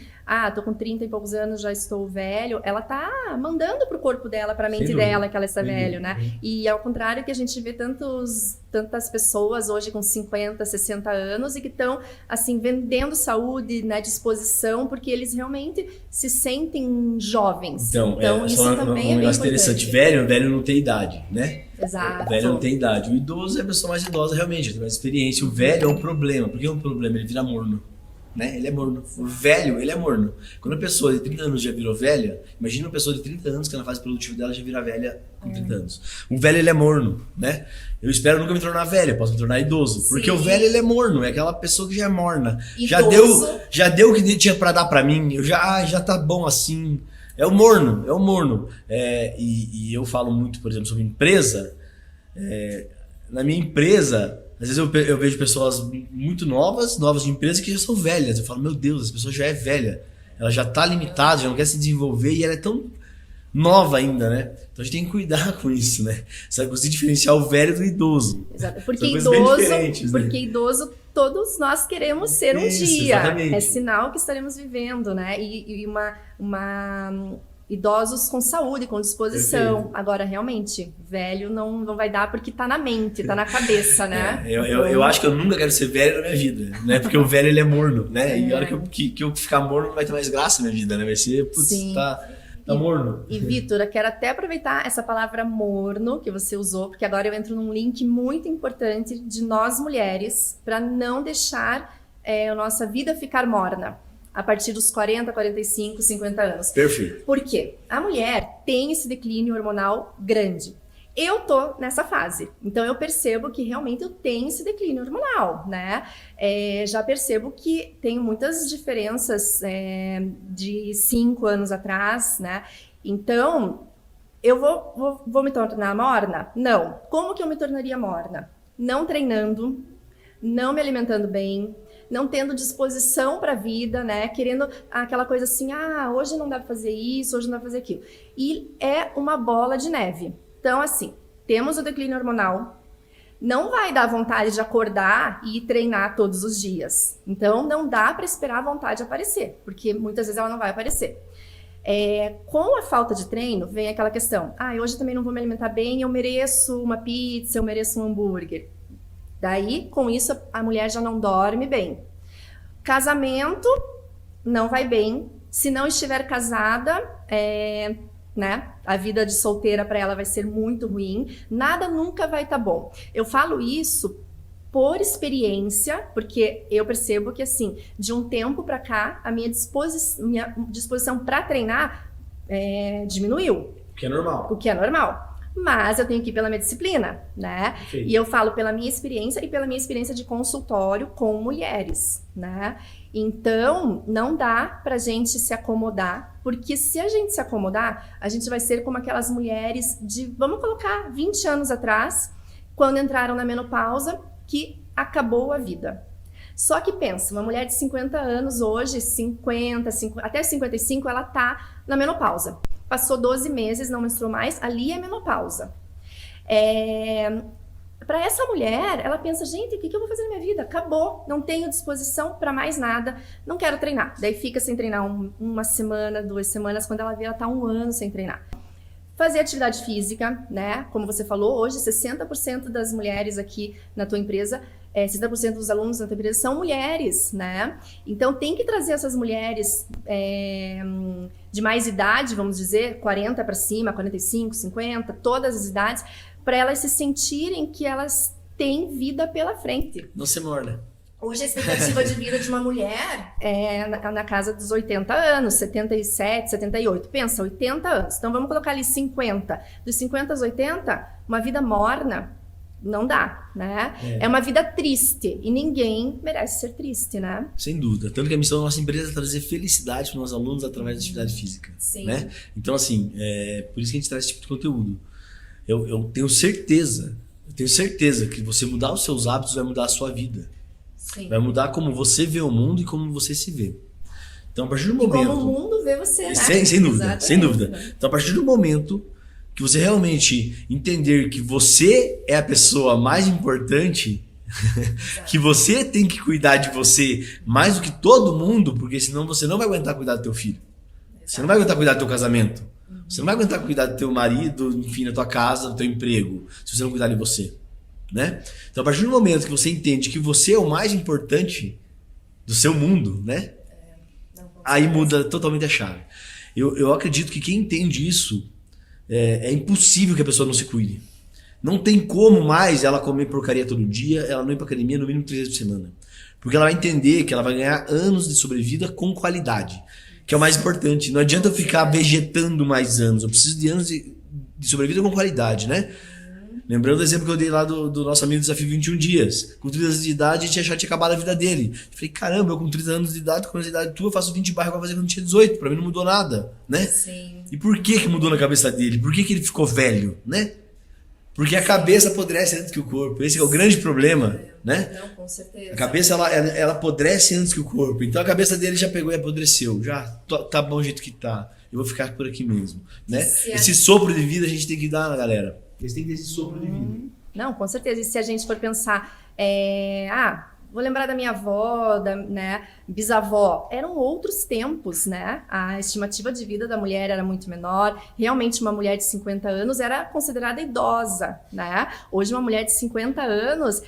tô com 30 e poucos anos, já estou velho, ela tá mandando pro corpo dela, pra mente dela que ela está velho, né? E ao contrário que a gente vê tantas pessoas hoje com 50, 60 anos e que estão, assim, vendendo saúde, né, disposição, porque eles realmente se sentem jovens. Então isso também é bem interessante. Velho não tem idade, né? Exato. O velho não tem idade. O idoso é a pessoa mais idosa, realmente, tem mais experiência. O velho é um problema. Por que é um problema? Ele vira morno. Né? Ele é morno. O velho, ele é morno. Quando a pessoa de 30 anos já virou velha, imagina uma pessoa de 30 anos que na fase produtiva dela já vira velha com 30 anos. O velho, ele é morno, né? Eu espero nunca me tornar velho, posso me tornar idoso. Sim. Porque o velho, ele é morno, é aquela pessoa que já é morna. Já deu o que tinha pra dar pra mim, já tá bom assim. É o morno, é o morno. E eu falo muito, por exemplo, sobre empresa. Na minha empresa, às vezes eu vejo pessoas muito novas de empresa que já são velhas. Eu falo, meu Deus, essa pessoa já é velha. Ela já tá limitada, já não quer se desenvolver e ela é tão nova ainda, né? Então a gente tem que cuidar com isso, né? Você vai conseguir diferenciar o velho do idoso. Exato. Porque idoso, todos nós queremos ser um dia. Exatamente. É sinal que estaremos vivendo, né? E idosos com saúde, com disposição. Perfeito. Agora, realmente, velho não vai dar porque tá na mente, tá na cabeça, né? Eu acho que eu nunca quero ser velho na minha vida, né? Porque o velho, ele é morno, né? E a hora que eu ficar morno, não vai ter mais graça na minha vida, né? Vai ser, tá morno. E Vitor, eu quero até aproveitar essa palavra morno que você usou, porque agora eu entro num link muito importante de nós mulheres, para não deixar a nossa vida ficar morna. A partir dos 40, 45, 50 anos. Perfeito. Por quê? A mulher tem esse declínio hormonal grande. Eu tô nessa fase, então eu percebo que realmente eu tenho esse declínio hormonal, né? Já percebo que tenho muitas diferenças de 5 anos atrás, né? Então, eu vou me tornar morna? Não. Como que eu me tornaria morna? Não treinando, não me alimentando bem, não tendo disposição para a vida, né? Querendo aquela coisa assim, hoje não dá para fazer isso, hoje não dá para fazer aquilo. E é uma bola de neve. Então, assim, temos o declínio hormonal, não vai dar vontade de acordar e treinar todos os dias. Então, não dá para esperar a vontade aparecer, porque muitas vezes ela não vai aparecer. Com a falta de treino, vem aquela questão, hoje também não vou me alimentar bem, eu mereço uma pizza, eu mereço um hambúrguer. Daí, com isso, a mulher já não dorme bem. Casamento não vai bem. Se não estiver casada, né, a vida de solteira para ela vai ser muito ruim. Nada nunca vai estar bom. Eu falo isso por experiência, porque eu percebo que, assim, de um tempo para cá, a minha disposição para treinar diminuiu. O que é normal. O que é normal. Mas eu tenho que ir pela minha disciplina, né? Perfeito. E eu falo pela minha experiência e pela minha experiência de consultório com mulheres, né? Então, não dá pra gente se acomodar, porque se a gente se acomodar, a gente vai ser como aquelas mulheres de, vamos colocar, 20 anos atrás, quando entraram na menopausa, que acabou a vida. Só que pensa, uma mulher de 50 anos hoje, até 55, ela tá na menopausa. Passou 12 meses, não menstruou mais, ali é menopausa. Para essa mulher, ela pensa, gente, o que eu vou fazer na minha vida? Acabou, não tenho disposição para mais nada, não quero treinar. Daí fica sem treinar uma semana, 2 semanas, quando ela vê, ela tá 1 ano sem treinar. Fazer atividade física, né? Como você falou, hoje 60% das mulheres aqui na tua empresa, 60% dos alunos na tua empresa são mulheres, né? Então tem que trazer essas mulheres de mais idade, vamos dizer, 40 para cima, 45, 50, todas as idades, para elas se sentirem que elas têm vida pela frente. Não se morda. Hoje a expectativa de vida de uma mulher é na casa dos 80 anos, 77, 78. Pensa, 80 anos. Então vamos colocar ali 50. Dos 50 aos 80, uma vida morna não dá, né? É uma vida triste e ninguém merece ser triste, né? Sem dúvida. Tanto que a missão da nossa empresa é trazer felicidade para os nossos alunos através da atividade física. Sim. Né? Então, assim, por isso que a gente traz esse tipo de conteúdo. Eu tenho certeza que você mudar os seus hábitos vai mudar a sua vida. Sim. Vai mudar como você vê o mundo e como você se vê. Então, a partir do momento... como o mundo vê você, né? Sem dúvida, Exatamente. sem dúvida. Então, a partir do momento que você realmente entender que você é a pessoa mais importante, que você tem que cuidar de você mais do que todo mundo, porque senão você não vai aguentar cuidar do teu filho. Você não vai aguentar cuidar do teu casamento. Você não vai aguentar cuidar do teu marido, enfim, da tua casa, do teu emprego, se você não cuidar de você. Né? Então, a partir do momento que você entende que você é o mais importante do seu mundo, né? Aí muda totalmente a chave. Eu acredito que quem entende isso, é impossível que a pessoa não se cuide. Não tem como mais ela comer porcaria todo dia, ela não ir pra academia no mínimo 3 vezes por semana. Porque ela vai entender que ela vai ganhar anos de sobrevida com qualidade, que é o mais importante. Não adianta eu ficar vegetando mais anos, eu preciso de anos de sobrevida com qualidade, né? Lembrando do exemplo que eu dei lá do nosso amigo Desafio 21 Dias. Com 30 anos de idade, a gente achou que tinha acabado a vida dele. Eu falei, caramba, eu com 30 anos de idade, com a idade tua, eu faço 20 barras que eu fazer quando tinha 18. Pra mim não mudou nada, né? Sim. E por que mudou na cabeça dele? Por que ele ficou velho, né? Porque a cabeça apodrece antes que o corpo. Esse é o grande problema, né? Não, com certeza. A cabeça, ela apodrece antes que o corpo. Então a cabeça dele já pegou e apodreceu. Já tá bom o jeito que tá. Eu vou ficar por aqui mesmo, né? Esse sopro de vida a gente tem que dar, galera. Eles têm que ter esse sopro de vida. Não, com certeza. E se a gente for pensar, vou lembrar da minha avó, né, bisavó, eram outros tempos, né? A estimativa de vida da mulher era muito menor. Realmente, uma mulher de 50 anos era considerada idosa, né? Hoje, uma mulher de 50 anos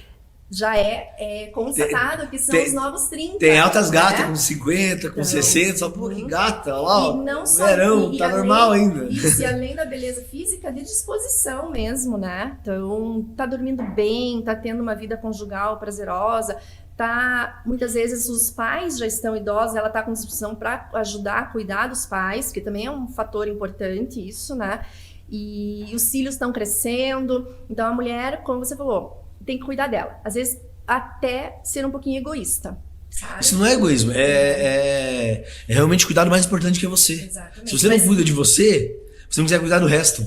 já é constatado que são os novos 30. Tem altas né? gatas com 50, com 60, só pô, que gata, lá, ó. E não só verão, tá normal ainda. Isso, e além da beleza física, de disposição mesmo, né? Então, tá dormindo bem, tá tendo uma vida conjugal prazerosa, muitas vezes os pais já estão idosos, ela tá com disposição para ajudar a cuidar dos pais, que também é um fator importante isso, né? E os filhos estão crescendo, então a mulher, como você falou, tem que cuidar dela. Às vezes, até ser um pouquinho egoísta. Sabe? Isso não é egoísmo, é realmente cuidar do mais importante que é você. Exatamente. Se você não cuida de você não quiser cuidar do resto.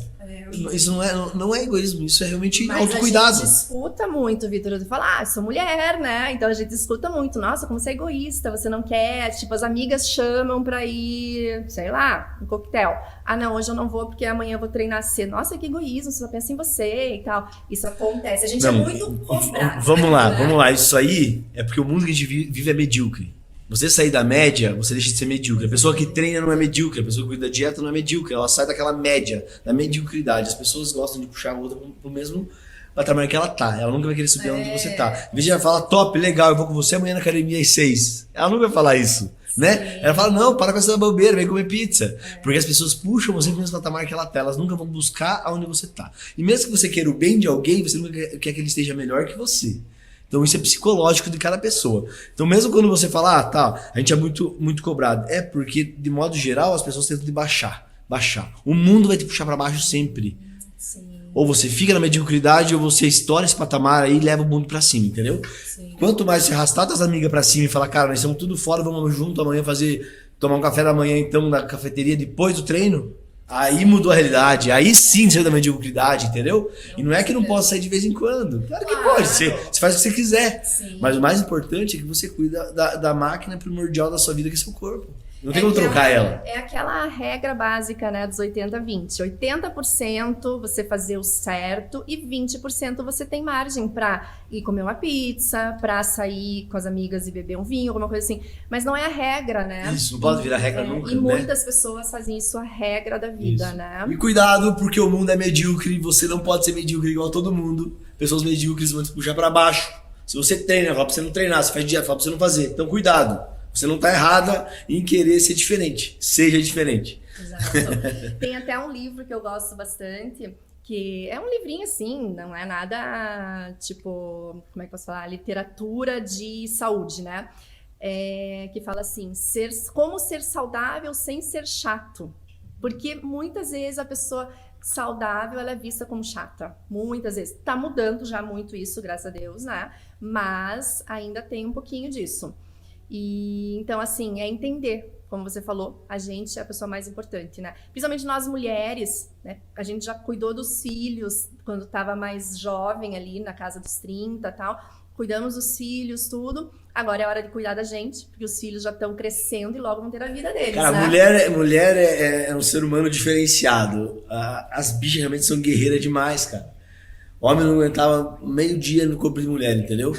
Isso não é egoísmo, isso é realmente autocuidado. Mas a gente escuta muito, Vitor, eu falo, sou mulher, né? Então a gente escuta muito, nossa, como você é egoísta, você não quer, tipo, as amigas chamam pra ir, sei lá, um coquetel. Não, hoje eu não vou porque amanhã eu vou treinar cedo. Nossa, que egoísmo, você só pensa em você e tal. Isso acontece, a gente é muito cobrado. Vamos lá, isso aí é porque o mundo que a gente vive é medíocre. Você sair da média, você deixa de ser medíocre. A pessoa que treina não é medíocre, a pessoa que cuida da dieta não é medíocre, ela sai daquela média, da mediocridade. As pessoas gostam de puxar a outra pro mesmo patamar que ela tá. Ela nunca vai querer subir onde você tá. Em vez de ela falar, top, legal, eu vou com você amanhã na academia às 6. Ela nunca vai falar isso, né? Ela fala, não, para com essa bobeira, vem comer pizza. Porque as pessoas puxam você pro mesmo patamar que ela tá, elas nunca vão buscar aonde você tá. E mesmo que você queira o bem de alguém, você nunca quer que ele esteja melhor que você. Então isso é psicológico de cada pessoa. Então mesmo quando você fala, tá, a gente é muito cobrado, é porque de modo geral as pessoas tentam te baixar. O mundo vai te puxar pra baixo sempre. Sim. Ou você fica na mediocridade ou você estoura esse patamar aí e leva o mundo pra cima, entendeu? Sim. Quanto mais você arrastar tuas amigas pra cima e falar, cara, nós estamos tudo fora, vamos junto amanhã tomar um café da manhã então na cafeteria depois do treino, aí mudou a realidade, aí sim saiu da mediocridade, entendeu? E não é que não possa sair de vez em quando, claro que pode, você faz o que você quiser, Sim. mas o mais importante é que você cuida da máquina primordial da sua vida, que é seu corpo. Não tem como trocar ela. É aquela regra básica, né, dos 80-20. 80% você fazer o certo e 20% você tem margem pra ir comer uma pizza, pra sair com as amigas e beber um vinho, alguma coisa assim. Mas não é a regra, né? Isso, não pode virar regra nunca, E né? muitas pessoas fazem isso a regra da vida, Isso. né? E cuidado, porque o mundo é medíocre, você não pode ser medíocre igual a todo mundo. Pessoas medíocres vão te puxar pra baixo. Se você treina, fala pra você não treinar, se faz dieta, fala pra você não fazer. Então cuidado. Você não tá errada em querer ser diferente. Seja diferente. Exato. Tem até um livro que eu gosto bastante, que é um livrinho assim, não é nada tipo, como é que eu posso falar? Literatura de saúde, né? Que fala assim, como ser saudável sem ser chato. Porque muitas vezes a pessoa saudável ela é vista como chata. Muitas vezes. Tá mudando já muito isso, graças a Deus, né? Mas ainda tem um pouquinho disso. E então, assim, é entender, como você falou, a gente é a pessoa mais importante, né? Principalmente nós mulheres, né? A gente já cuidou dos filhos quando estava mais jovem ali, na casa dos 30 e tal. Cuidamos dos filhos, tudo. Agora é hora de cuidar da gente, porque os filhos já estão crescendo e logo vão ter a vida deles, Cara, né? mulher é um ser humano diferenciado. As bichas realmente são guerreiras demais, cara. Homem não aguentava meio dia no corpo de mulher, entendeu?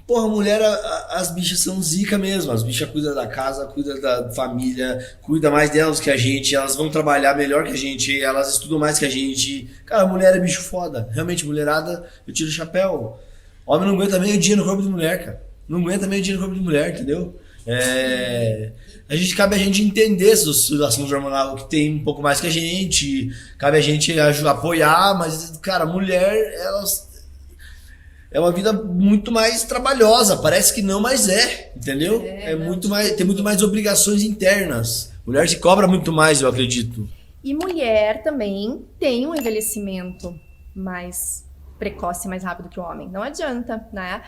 Porra, mulher, as bichas são zica mesmo. As bichas cuidam da casa, cuidam da família, cuidam mais delas que a gente. Elas vão trabalhar melhor que a gente, elas estudam mais que a gente. Cara, mulher é bicho foda. Realmente, mulherada, eu tiro o chapéu. Homem não aguenta meio dia no corpo de mulher, cara. Não aguenta meio dia no corpo de mulher, entendeu? Cabe a gente entender essas assuntos hormonais que tem um pouco mais que a gente. Cabe a gente apoiar, mas, cara, mulher, elas... É uma vida muito mais trabalhosa, parece que não, mas entendeu? Tem muito mais obrigações internas. Mulher se cobra muito mais, eu acredito. E mulher também tem um envelhecimento mais precoce, mais rápido que o homem. Não adianta, né?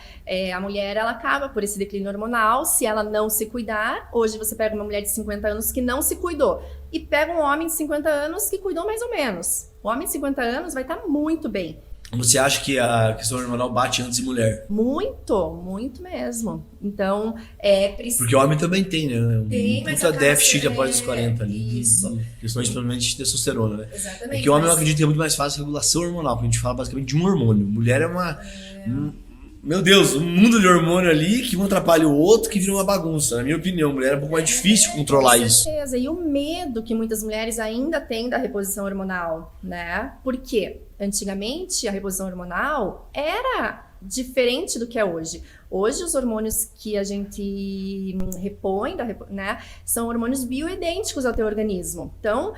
A mulher, ela acaba por esse declínio hormonal, se ela não se cuidar. Hoje você pega uma mulher de 50 anos que não se cuidou e pega um homem de 50 anos que cuidou mais ou menos. O homem de 50 anos vai estar muito bem. Você acha que a questão hormonal bate antes de mulher? Muito mesmo. Então, Porque o homem também tem, né? Tem, mas puta acaba déficit após os 40 ali. Isso. Questões principalmente de testosterona, né? Exatamente. Porque o homem eu acredito que é muito mais fácil a regulação hormonal, porque a gente fala basicamente de um hormônio. Mulher é uma... Meu Deus, um mundo de hormônio ali que um atrapalha o outro, que vira uma bagunça. Na minha opinião, mulher é um pouco mais difícil controlar isso. Com certeza. E o medo que muitas mulheres ainda têm da reposição hormonal, né? Por quê? Antigamente, a reposição hormonal era diferente do que é hoje. Hoje, os hormônios que a gente repõe, né, são hormônios bioidênticos ao teu organismo. Então,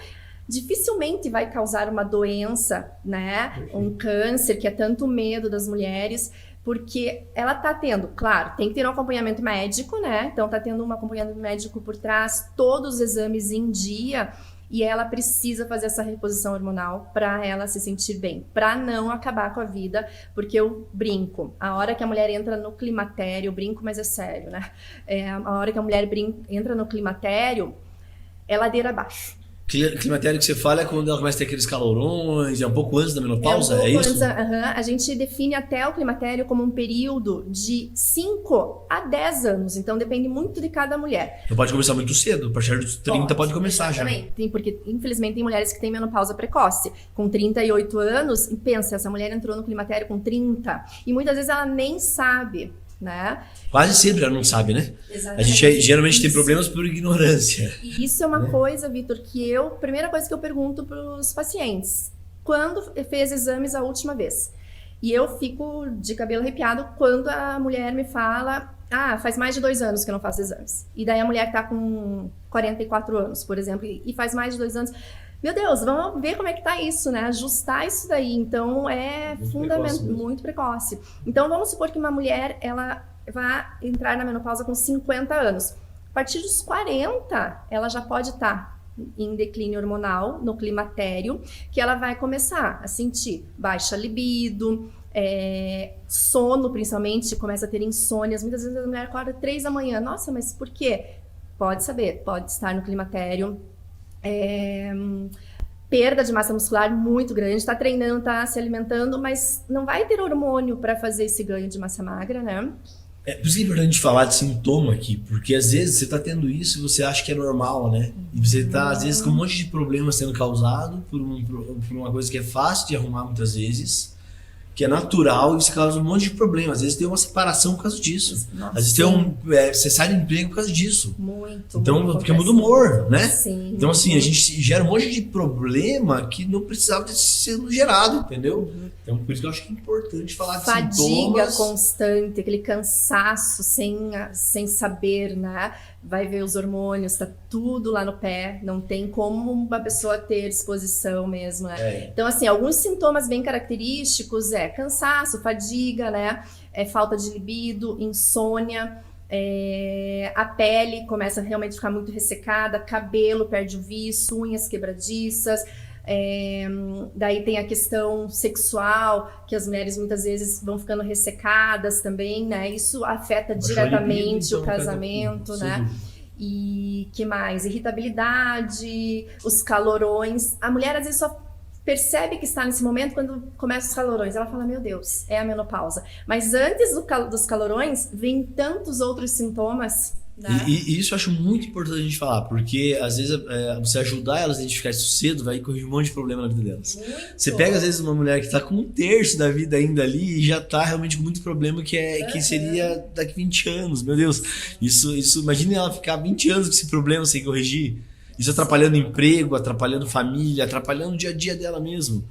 dificilmente vai causar uma doença, né? Um câncer, que é tanto medo das mulheres, porque ela tá tendo, claro, tem que ter um acompanhamento médico, né? Então tá tendo um acompanhamento médico por trás, todos os exames em dia, e ela precisa fazer essa reposição hormonal para ela se sentir bem, para não acabar com a vida, porque eu brinco, a hora que a mulher entra no climatério, eu brinco, mas é sério, né? A hora que a mulher entra no climatério, é ladeira abaixo. Climatério que você fala é quando ela começa a ter aqueles calorões, é um pouco antes da menopausa, é isso? A gente define até o climatério como um período de 5 a 10 anos, então depende muito de cada mulher. Não pode começar muito cedo, a partir dos 30 pode começar já. Tem, porque infelizmente tem mulheres que têm menopausa precoce, com 38 anos, e pensa, essa mulher entrou no climatério com 30, e muitas vezes ela nem sabe, né? Quase sempre ela não sabe, né? Exatamente. A gente geralmente tem problemas por ignorância. E isso é uma coisa, Vitor, que primeira coisa que eu pergunto para os pacientes, quando fez exames a última vez? E eu fico de cabelo arrepiado quando a mulher me fala, faz mais de 2 anos que eu não faço exames. E daí a mulher tá com 44 anos, por exemplo, e faz mais de 2 anos. Meu Deus, vamos ver como é que tá isso, né? Ajustar isso daí. Então, é fundamental, muito precoce. Então, vamos supor que uma mulher, ela vai entrar na menopausa com 50 anos. A partir dos 40, ela já pode estar em declínio hormonal, no climatério, que ela vai começar a sentir baixa libido, sono, principalmente, começa a ter insônias. Muitas vezes a mulher acorda 3 da manhã. Nossa, mas por quê? Pode saber, pode estar no climatério. Perda de massa muscular muito grande, está treinando, está se alimentando, mas não vai ter hormônio para fazer esse ganho de massa magra, né? Por isso que é importante falar de sintoma aqui, porque às vezes você tá tendo isso e você acha que é normal, né? E você tá, às vezes, com um monte de problemas sendo causado por uma coisa que é fácil de arrumar muitas vezes, que é natural, e você causa um monte de problemas. Às vezes tem uma separação por causa disso. Nossa, às vezes você sai do emprego por causa disso. Muito. Então, muito porque muda o humor, né? Sim. Então, assim, a gente gera um monte de problema que não precisava ter sido gerado, entendeu? Então, por isso que eu acho que é importante falar de fadiga sintomas. Constante, aquele cansaço sem saber, né? Vai ver os hormônios, tá tudo lá no pé, não tem como uma pessoa ter disposição mesmo, né? Então, assim, alguns sintomas bem característicos cansaço, fadiga, né? Falta de libido, insônia, a pele começa a realmente ficar muito ressecada, cabelo perde o viço, unhas quebradiças. Daí tem a questão sexual, que as mulheres muitas vezes vão ficando ressecadas também, né? Isso afeta diretamente o casamento, né? E que mais? Irritabilidade, os calorões. A mulher às vezes só percebe que está nesse momento quando começam os calorões. Ela fala, meu Deus, é a menopausa. Mas antes dos calorões, vem tantos outros sintomas. Né? E isso eu acho muito importante a gente falar, porque às vezes você ajudar elas a identificar isso cedo vai corrigir um monte de problema na vida delas. Você pega às vezes uma mulher que está com 1/3 da vida ainda ali e já está realmente com muito problema que seria daqui 20 anos, meu Deus. Isso, imagine ela ficar 20 anos com esse problema sem corrigir. Isso atrapalhando emprego, atrapalhando família, atrapalhando o dia a dia dela mesmo.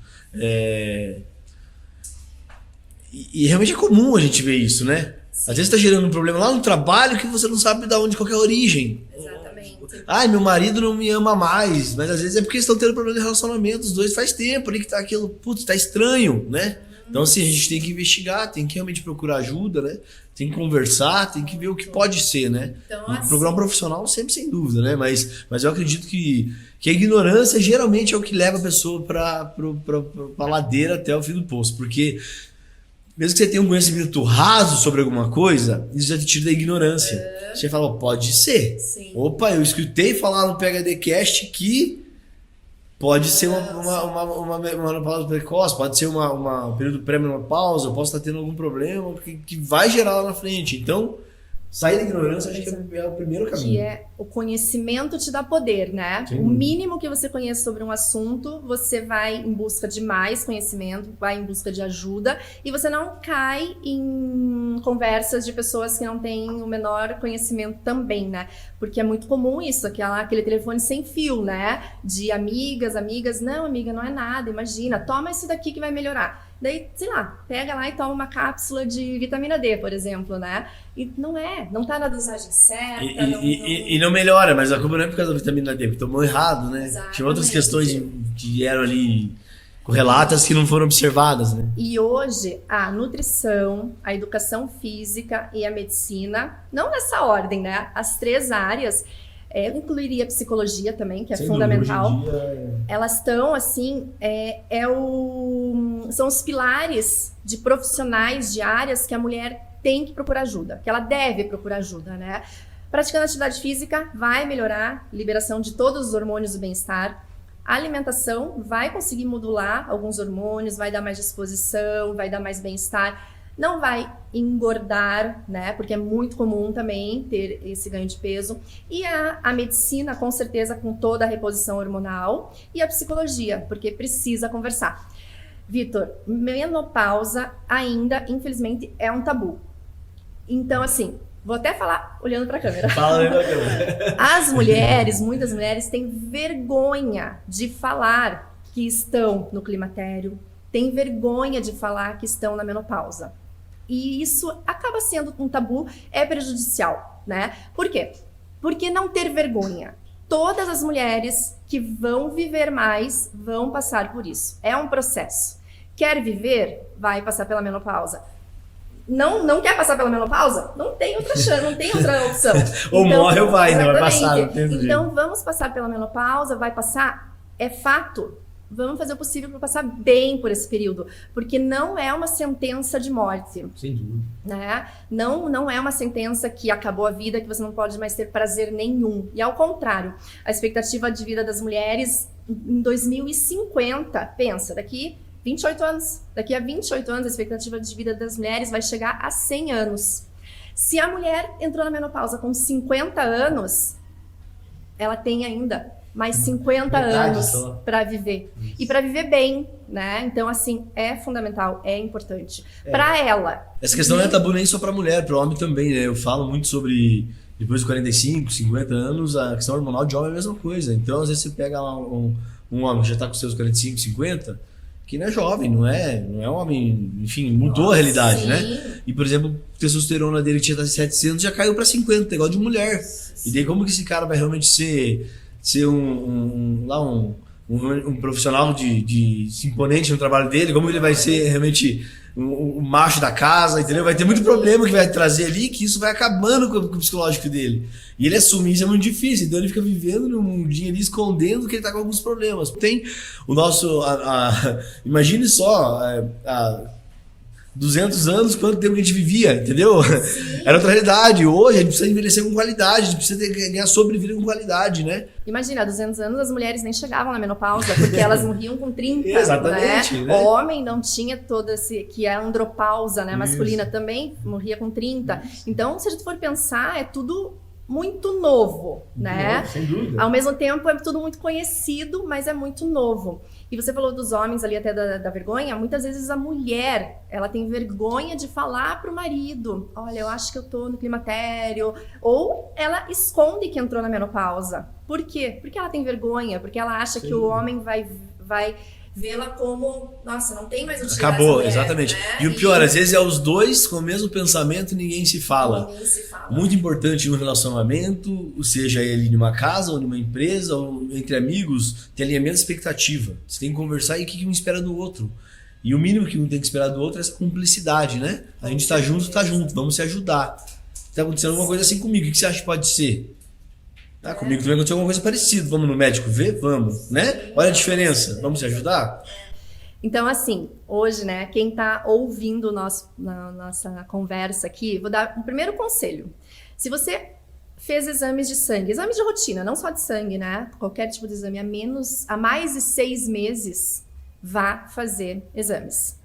E realmente é comum a gente ver isso, né? Às vezes tá gerando um problema lá no trabalho que você não sabe de onde, qual que é a origem. Exatamente. Ai, meu marido não me ama mais. Mas às vezes é porque estão tendo problema de relacionamento. Os dois faz tempo ali que tá aquilo, putz, tá estranho, né? Então assim, a gente tem que investigar, tem que realmente procurar ajuda, né? Tem que conversar, tem que ver o que pode ser, né? Então, assim, procurar um profissional sempre sem dúvida, né? Mas eu acredito que a ignorância geralmente é o que leva a pessoa pra ladeira até o fim do poço. Porque mesmo que você tenha um conhecimento raso sobre alguma coisa, isso já te tira da ignorância. Você fala, pode ser. Sim. Opa, eu escutei falar no PHDcast que pode ser uma menopausa precoce, pode ser um período pré-menopausa, eu posso estar tendo algum problema que vai gerar lá na frente. Então, sair da ignorância acho que é o primeiro caminho. Que o conhecimento te dá poder, né? Sim. O mínimo que você conhece sobre um assunto, você vai em busca de mais conhecimento, vai em busca de ajuda e você não cai em conversas de pessoas que não têm o menor conhecimento também, né? Porque é muito comum isso, aquele telefone sem fio, né? De amigas, não, amiga, não é nada, imagina, toma isso daqui que vai melhorar. Daí, sei lá, pega lá e toma uma cápsula de vitamina D, por exemplo, né? E não tá na dosagem certa. E não melhora, mas a culpa não é por causa da vitamina D, porque tomou errado, né? Exatamente. Tinha outras questões que eram ali correlatas que não foram observadas, né? E hoje, a nutrição, a educação física e a medicina, não nessa ordem, né? As 3 áreas, incluiria a psicologia também, que é fundamental. Elas estão, assim, são os pilares de profissionais de áreas que a mulher tem que procurar ajuda, que ela deve procurar ajuda, né? Praticando atividade física vai melhorar a liberação de todos os hormônios do bem-estar. A alimentação vai conseguir modular alguns hormônios, vai dar mais disposição, vai dar mais bem-estar. Não vai engordar, né? Porque é muito comum também ter esse ganho de peso. E a medicina, com certeza, com toda a reposição hormonal. E a psicologia, porque precisa conversar. Vitor, menopausa ainda, infelizmente, é um tabu. Então, assim, vou até falar olhando para a câmera. Fala aí pra câmera. As mulheres, muitas mulheres, têm vergonha de falar que estão no climatério, têm vergonha de falar que estão na menopausa. E isso acaba sendo um tabu, é prejudicial, né? Por quê? Porque não ter vergonha. Todas as mulheres que vão viver mais vão passar por isso. É um processo. Quer viver? Vai passar pela menopausa. Não quer passar pela menopausa? Não tem outra chance, não tem outra opção. Ou então, morre ou vai, não vai exatamente. passar. Não tem outro Então jeito. vamos passar pela menopausa, vai passar, é fato. Vamos fazer o possível para passar bem por esse período, porque não é uma sentença de morte. Sem dúvida. Né? Não é uma sentença que acabou a vida, que você não pode mais ter prazer nenhum. E ao contrário, a expectativa de vida das mulheres em 2050, pensa, daqui a 28 anos, a expectativa de vida das mulheres vai chegar a 100 anos. Se a mulher entrou na menopausa com 50 anos, ela tem ainda mais 50 anos para viver. Isso. E para viver bem, né? Então, assim, é fundamental, é importante. Para ela. Essa questão não é tabu nem só para mulher, para homem também, né? Eu falo muito sobre, depois de 45, 50 anos, a questão hormonal de homem é a mesma coisa. Então, às vezes você pega lá um homem que já tá com seus 45, 50, que não é jovem, não é um homem, enfim, mudou a realidade, sim. Né? E, por exemplo, a testosterona dele que tinha 700, já caiu para 50, igual de mulher. Sim. E daí como que esse cara vai realmente ser um profissional de imponente no trabalho dele, como ele vai ser realmente o macho da casa, entendeu? Vai ter muito problema que vai trazer ali, que isso vai acabando com o psicológico dele. E ele assumir isso é muito difícil, então ele fica vivendo num mundinho ali, escondendo que ele tá com alguns problemas. Tem o nosso... imagine só... 200 anos, quanto tempo que a gente vivia, entendeu? Sim. Era outra realidade. Hoje a gente precisa envelhecer com qualidade, a gente precisa ganhar sobrevida com qualidade, né? Imagina, há 200 anos as mulheres nem chegavam na menopausa, porque elas morriam com 30, exatamente, né? Né? O homem não tinha toda que é a andropausa, né? Masculina também morria com 30. Então, se a gente for pensar, é tudo muito novo, né? Sem dúvida. Ao mesmo tempo, é tudo muito conhecido, mas é muito novo. E você falou dos homens ali até da vergonha. Muitas vezes a mulher, ela tem vergonha de falar pro marido: olha, eu acho que eu tô no climatério. Ou ela esconde que entrou na menopausa. Por quê? Porque ela tem vergonha, porque ela acha que o homem vai vê-la como, nossa, não tem mais utilidade. Acabou, mulher, exatamente. Né? E o pior, às vezes é os dois com o mesmo pensamento e ninguém se fala. Muito importante no relacionamento, seja ele numa casa ou numa empresa ou entre amigos, ter alinhamento de expectativa. Você tem que conversar e o que um espera do outro. E o mínimo que um tem que esperar do outro é essa cumplicidade, né? A gente tá junto, vamos se ajudar. Tá acontecendo alguma coisa assim comigo, o que você acha que pode ser? Comigo também aconteceu alguma coisa parecida. Vamos no médico ver? Vamos, né? Olha a diferença. Vamos se ajudar? Então, assim, hoje, né, quem tá ouvindo nossa conversa aqui, vou dar um primeiro conselho. Se você fez exames de sangue, exames de rotina, não só de sangue, né? Qualquer tipo de exame, há mais de 6 meses, vá fazer exames.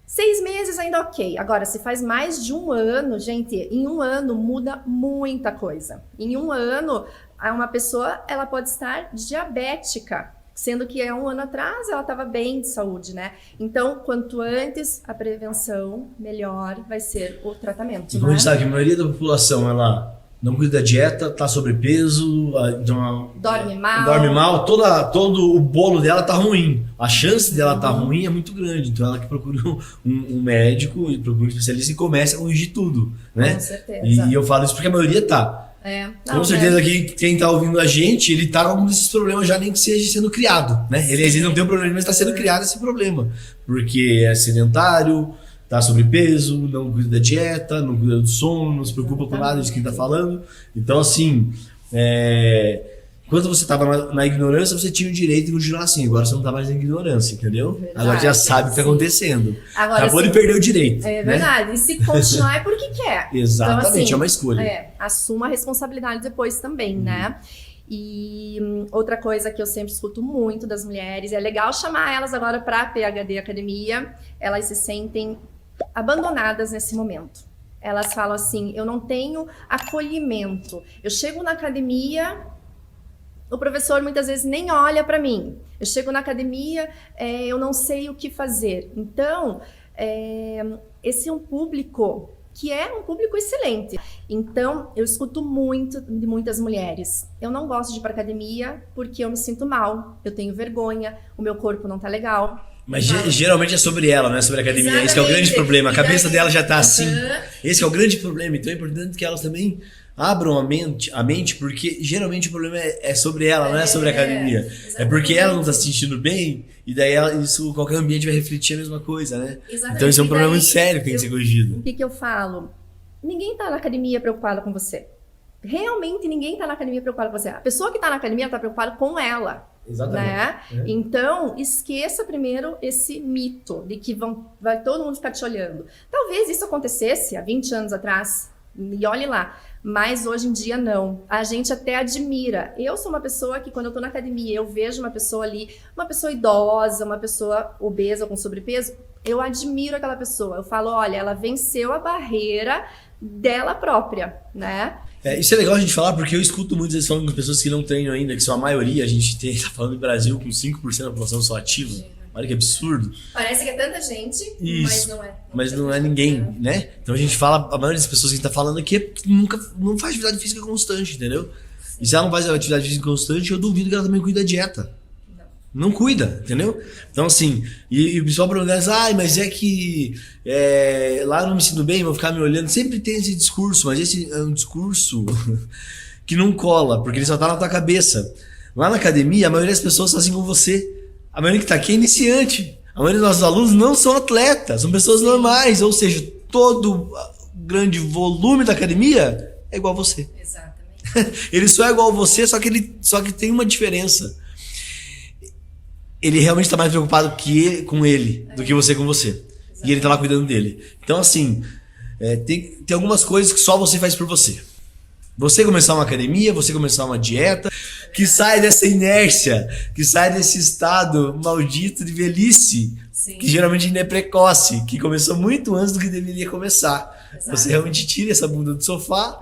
6 meses ainda ok. Agora, se faz mais de 1 ano, gente, em 1 ano muda muita coisa. Em 1 ano, uma pessoa ela pode estar diabética, sendo que há 1 ano atrás ela estava bem de saúde, né? Então, quanto antes a prevenção, melhor vai ser o tratamento. E como a gente sabe que a maioria da população, ela não cuida da dieta, tá sobrepeso, então dorme mal, todo o bolo dela tá ruim. A chance dela tá ruim é muito grande. Então ela que procura um médico, procura um especialista e começa a corrigir tudo, né? Com certeza. E eu falo isso porque a maioria tá. Com certeza que quem tá ouvindo a gente, ele tá com algum desses problemas já, nem que seja sendo criado, né? Ele não tem um problema, mas tá sendo criado esse problema. Porque é sedentário, tá sobrepeso, não cuida da dieta, não cuida do sono, não se preocupa com nada de quem tá falando. Então, assim, quando você tava na ignorância, você tinha o direito de continuar assim. Agora você não tá mais na ignorância, entendeu? Verdade, agora já sabe o que tá acontecendo. Agora, acabou de perder o direito. É verdade. Né? E se continuar é porque quer. Exatamente, então, assim, é uma escolha. Assuma a responsabilidade depois também, né? E outra coisa que eu sempre escuto muito das mulheres, é legal chamar elas agora para a PhD Academia, elas se sentem abandonadas nesse momento. Elas falam assim: eu não tenho acolhimento. Eu chego na academia, o professor muitas vezes nem olha para mim. Eu chego na academia, eu não sei o que fazer. Então, esse é um público que é um público excelente. Então, eu escuto muito de muitas mulheres: eu não gosto de ir para academia porque eu me sinto mal, eu tenho vergonha, o meu corpo não tá legal. Mas geralmente é sobre ela, não é sobre a academia. Exatamente. Esse que é o grande problema. A cabeça dela já tá assim. Esse que é o grande problema. Então é importante que elas também abram a mente, porque geralmente o problema é sobre ela, não é sobre a academia. É porque ela não tá se sentindo bem, e daí isso, qualquer ambiente vai refletir a mesma coisa, né? Exatamente. Então isso é um problema muito sério que tem que ser corrigido. O que eu falo? Ninguém tá na academia preocupado com você. Realmente ninguém tá na academia preocupado com você. A pessoa que tá na academia tá preocupada com ela. Exatamente. Né? Então, esqueça primeiro esse mito de que vai todo mundo ficar te olhando. Talvez isso acontecesse há 20 anos atrás, e olhe lá. Mas hoje em dia não. A gente até admira. Eu sou uma pessoa que quando eu tô na academia, eu vejo uma pessoa ali, uma pessoa idosa, uma pessoa obesa com sobrepeso, eu admiro aquela pessoa. Eu falo, olha, ela venceu a barreira dela própria, né? Isso é legal a gente falar, porque eu escuto muitas vezes falando com pessoas que não treinam ainda, que são a maioria, a gente tá falando do Brasil com 5% da população só ativa. Olha que absurdo. Parece que é tanta gente, mas não é. Mas não é ninguém, né? Então a gente fala, a maioria das pessoas que a gente tá falando aqui é que não faz atividade física constante, entendeu? E se ela não faz atividade física constante, eu duvido que ela também cuida da dieta. Não cuida, entendeu? Então assim, e o pessoal pergunta, mas é que lá eu não me sinto bem, vou ficar me olhando. Sempre tem esse discurso, mas esse é um discurso que não cola, porque ele só tá na tua cabeça. Lá na academia, a maioria das pessoas são assim como você. A maioria que tá aqui é iniciante. A maioria dos nossos alunos não são atletas, são pessoas normais. Ou seja, todo grande volume da academia é igual a você. Exatamente. Ele só é igual a você, só que tem uma diferença. Ele realmente está mais preocupado com ele do que você com você. Exatamente. E ele tá lá cuidando dele. Então, assim, tem algumas coisas que só você faz por você. Você começar uma academia, você começar uma dieta, que sai dessa inércia, que sai desse estado maldito de velhice, sim, que geralmente ainda é precoce, que começou muito antes do que deveria começar. Exato. Você realmente tira essa bunda do sofá,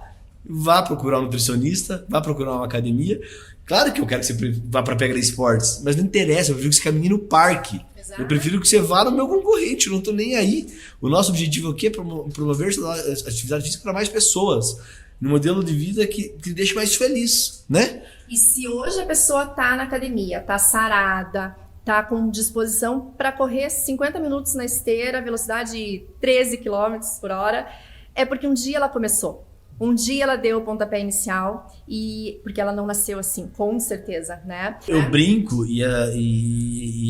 vá procurar um nutricionista, vá procurar uma academia. Claro que eu quero que você vá para Pega Esportes, mas não interessa, eu prefiro que você caminhe no parque. Exato. Eu prefiro que você vá no meu concorrente, eu não tô nem aí. O nosso objetivo aqui é promover a atividade física para mais pessoas, no modelo de vida que deixa mais feliz, né? E se hoje a pessoa tá na academia, tá sarada, tá com disposição para correr 50 minutos na esteira, velocidade 13 km por hora, é porque um dia ela começou. Um dia ela deu o pontapé inicial, e porque ela não nasceu assim, com certeza, né? Eu brinco e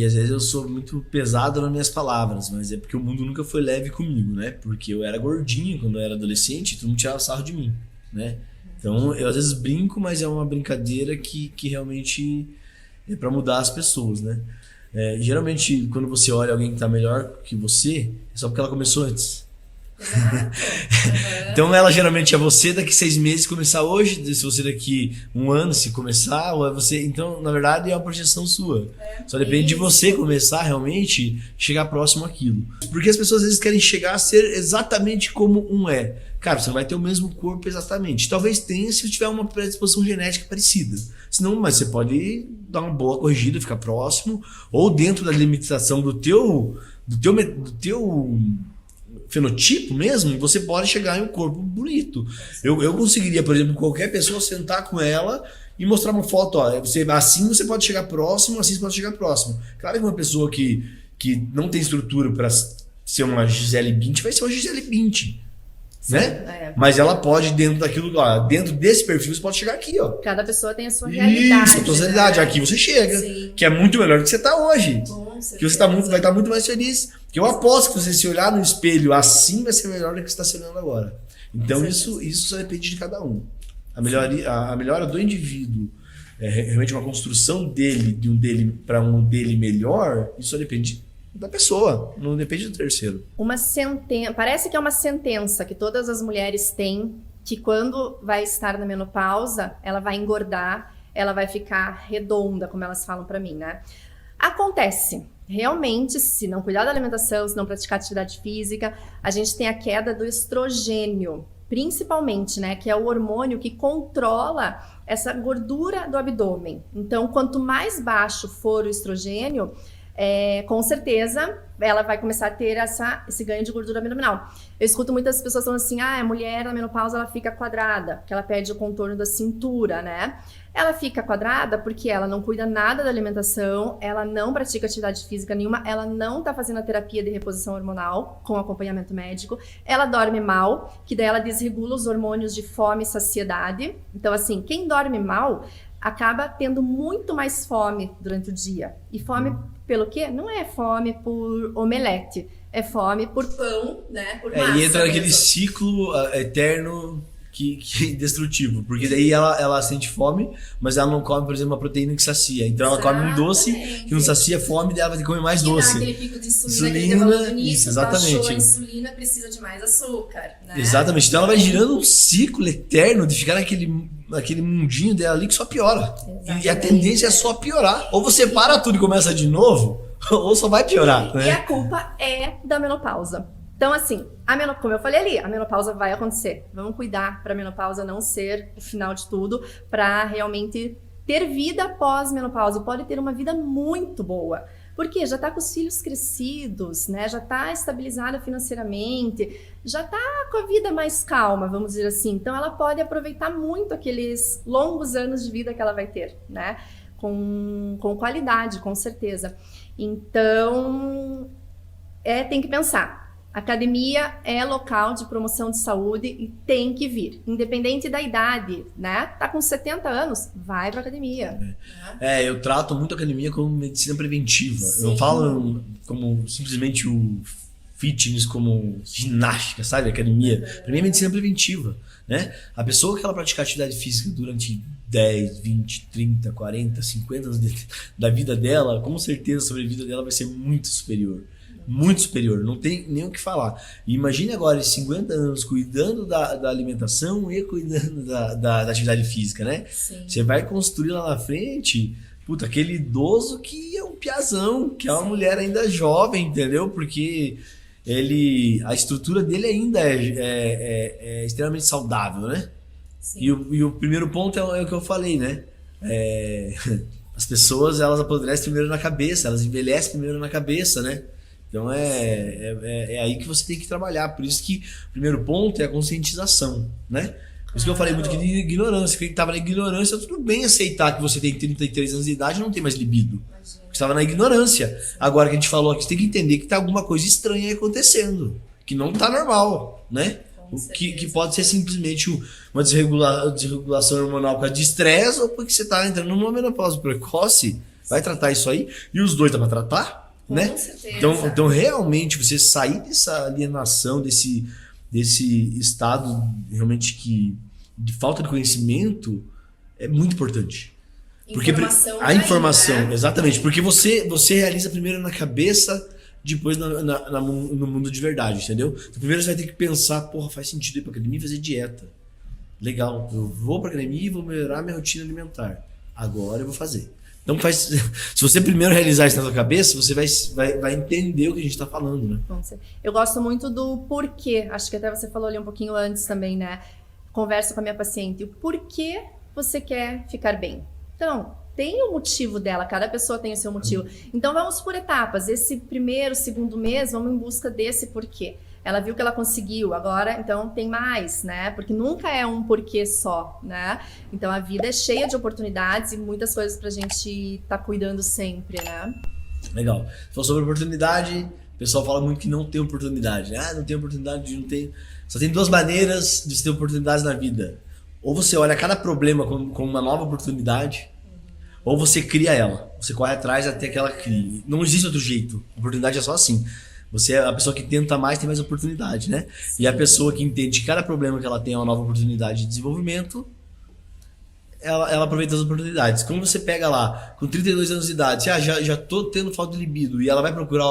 às vezes eu sou muito pesado nas minhas palavras, mas é porque o mundo nunca foi leve comigo, né? Porque eu era gordinho quando eu era adolescente e todo mundo tirava sarro de mim, né? Então eu às vezes brinco, mas é uma brincadeira que realmente é para mudar as pessoas, né? Geralmente quando você olha alguém que tá melhor que você, é só porque ela começou antes. Então ela geralmente é você daqui 6 meses começar hoje, se você daqui 1 ano se começar, ou é você. Então na verdade é uma projeção sua, só depende de você começar realmente chegar próximo àquilo, porque as pessoas às vezes querem chegar a ser exatamente como um cara, você não vai ter o mesmo corpo exatamente, talvez tenha se tiver uma predisposição genética parecida, senão, mas você pode dar uma boa corrigida, ficar próximo, ou dentro da limitação do teu fenotipo mesmo, você pode chegar em um corpo bonito. Eu conseguiria, por exemplo, qualquer pessoa sentar com ela e mostrar uma foto, assim você pode chegar próximo, assim você pode chegar próximo. Claro que uma pessoa que não tem estrutura para ser uma Gisele Bündchen vai ser uma Gisele Bündchen, né? Mas ela pode, dentro daquilo, dentro desse perfil, você pode chegar aqui, ó. Cada pessoa tem a sua realidade. Isso, a tua realidade. Aqui você chega, sim, que é muito melhor do que você tá hoje. Que você vai estar muito mais feliz. Que eu aposto que você se olhar no espelho assim vai ser melhor do que você está se olhando agora. Então isso só depende de cada um. A melhora do indivíduo, realmente uma construção dele para um dele melhor, isso só depende da pessoa, não depende do terceiro. Parece que é uma sentença que todas as mulheres têm, que quando vai estar na menopausa, ela vai engordar, ela vai ficar redonda, como elas falam para mim, né? Acontece. Realmente, se não cuidar da alimentação, se não praticar atividade física, a gente tem a queda do estrogênio, principalmente, né? Que é o hormônio que controla essa gordura do abdômen. Então, quanto mais baixo for o estrogênio, com certeza ela vai começar a ter esse ganho de gordura abdominal. Eu escuto muitas pessoas falando assim, a mulher na menopausa ela fica quadrada, que ela perde o contorno da cintura, né? Ela fica quadrada porque ela não cuida nada da alimentação, ela não pratica atividade física nenhuma, ela não tá fazendo a terapia de reposição hormonal com acompanhamento médico, ela dorme mal, que daí ela desregula os hormônios de fome e saciedade. Então, assim, quem dorme mal acaba tendo muito mais fome durante o dia. E fome pelo quê? Não é fome por omelete, é fome por pão, né? Por massa. E entra naquele ciclo eterno que destrutivo, porque daí ela sente fome, mas ela não come, por exemplo, uma proteína que sacia. Então ela come um doce que não sacia fome, daí ela vai ter que comer mais doce. Aquele pico de insulina que início, isso, exatamente. Baixou a insulina, precisa de mais açúcar, né? Exatamente. Então ela vai girando um ciclo eterno de ficar naquele mundinho dela ali que só piora. E a tendência é só piorar. Ou você para tudo e começa de novo, ou só vai piorar. Né? E a culpa é da menopausa. Então, assim, como eu falei ali, a menopausa vai acontecer. Vamos cuidar para a menopausa não ser o final de tudo, para realmente ter vida pós-menopausa. Pode ter uma vida muito boa. Porque já está com os filhos crescidos, né? Já está estabilizada financeiramente, já está com a vida mais calma, vamos dizer assim. Então, ela pode aproveitar muito aqueles longos anos de vida que ela vai ter, né? Com qualidade, com certeza. Então, tem que pensar. Academia é local de promoção de saúde e tem que vir, independente da idade, né? Tá com 70 anos, vai pra academia. Eu trato muito a academia como medicina preventiva. Sim. Eu não falo como simplesmente o fitness, como ginástica, sabe? Academia. Pra mim é medicina preventiva, né? A pessoa que ela praticar atividade física durante 10, 20, 30, 40, 50 anos da vida dela, com certeza a sobrevida dela vai ser muito superior. Muito superior, não tem nem o que falar. E imagine agora, 50 anos cuidando da alimentação e cuidando da atividade física, né? Sim. Você vai construir lá na frente, aquele idoso que é um piazão, que é uma mulher ainda jovem, entendeu? Porque a estrutura dele ainda é extremamente saudável, né? Sim. E o primeiro ponto é o que eu falei, né? As pessoas, elas apodrecem primeiro na cabeça, elas envelhecem primeiro na cabeça, né? Então é aí que você tem que trabalhar. Por isso que o primeiro ponto é a conscientização, né? Por isso que eu falei muito aqui de ignorância. Quem estava na ignorância, tudo bem aceitar que você tem 33 anos de idade e não tem mais libido. Você estava na ignorância. Agora que a gente falou aqui, você tem que entender que tá alguma coisa estranha aí acontecendo. Que não tá normal, né? Que pode ser simplesmente uma desregulação hormonal por causa de estresse ou porque você tá entrando numa menopausa precoce. Vai tratar isso aí. E os dois dá pra tratar? Né? Então realmente você sair dessa alienação, desse estado realmente de falta de conhecimento é muito importante. Porque a informação, né? Exatamente, porque você realiza primeiro na cabeça, depois no mundo de verdade, entendeu? Então, primeiro você vai ter que pensar, faz sentido ir pra academia e fazer dieta. Legal, eu vou pra academia e vou melhorar minha rotina alimentar. Agora eu vou fazer. Então se você primeiro realizar isso na sua cabeça, você vai entender o que a gente está falando, né? Eu gosto muito do porquê. Acho que até você falou ali um pouquinho antes também, né? Converso com a minha paciente. O porquê você quer ficar bem? Então, tem o motivo dela. Cada pessoa tem o seu motivo. Então, vamos por etapas. Esse primeiro, segundo mês, vamos em busca desse porquê. Ela viu que ela conseguiu, agora então tem mais, né? Porque nunca é um porquê só, né? Então a vida é cheia de oportunidades e muitas coisas pra gente tá cuidando sempre, né? Legal. Falou sobre oportunidade, o pessoal fala muito que não tem oportunidade. Não tem oportunidade, não tem. Só tem duas maneiras de se ter oportunidades na vida. Ou você olha cada problema como uma nova oportunidade, ou você cria ela. Você corre atrás até que ela crie. Não existe outro jeito. A oportunidade é só assim. Você é a pessoa que tenta mais, tem mais oportunidade, né? Sim. E a pessoa que entende que cada problema que ela tem é uma nova oportunidade de desenvolvimento, ela aproveita as oportunidades. Como você pega lá, com 32 anos de idade, já tô tendo falta de libido, e ela vai procurar,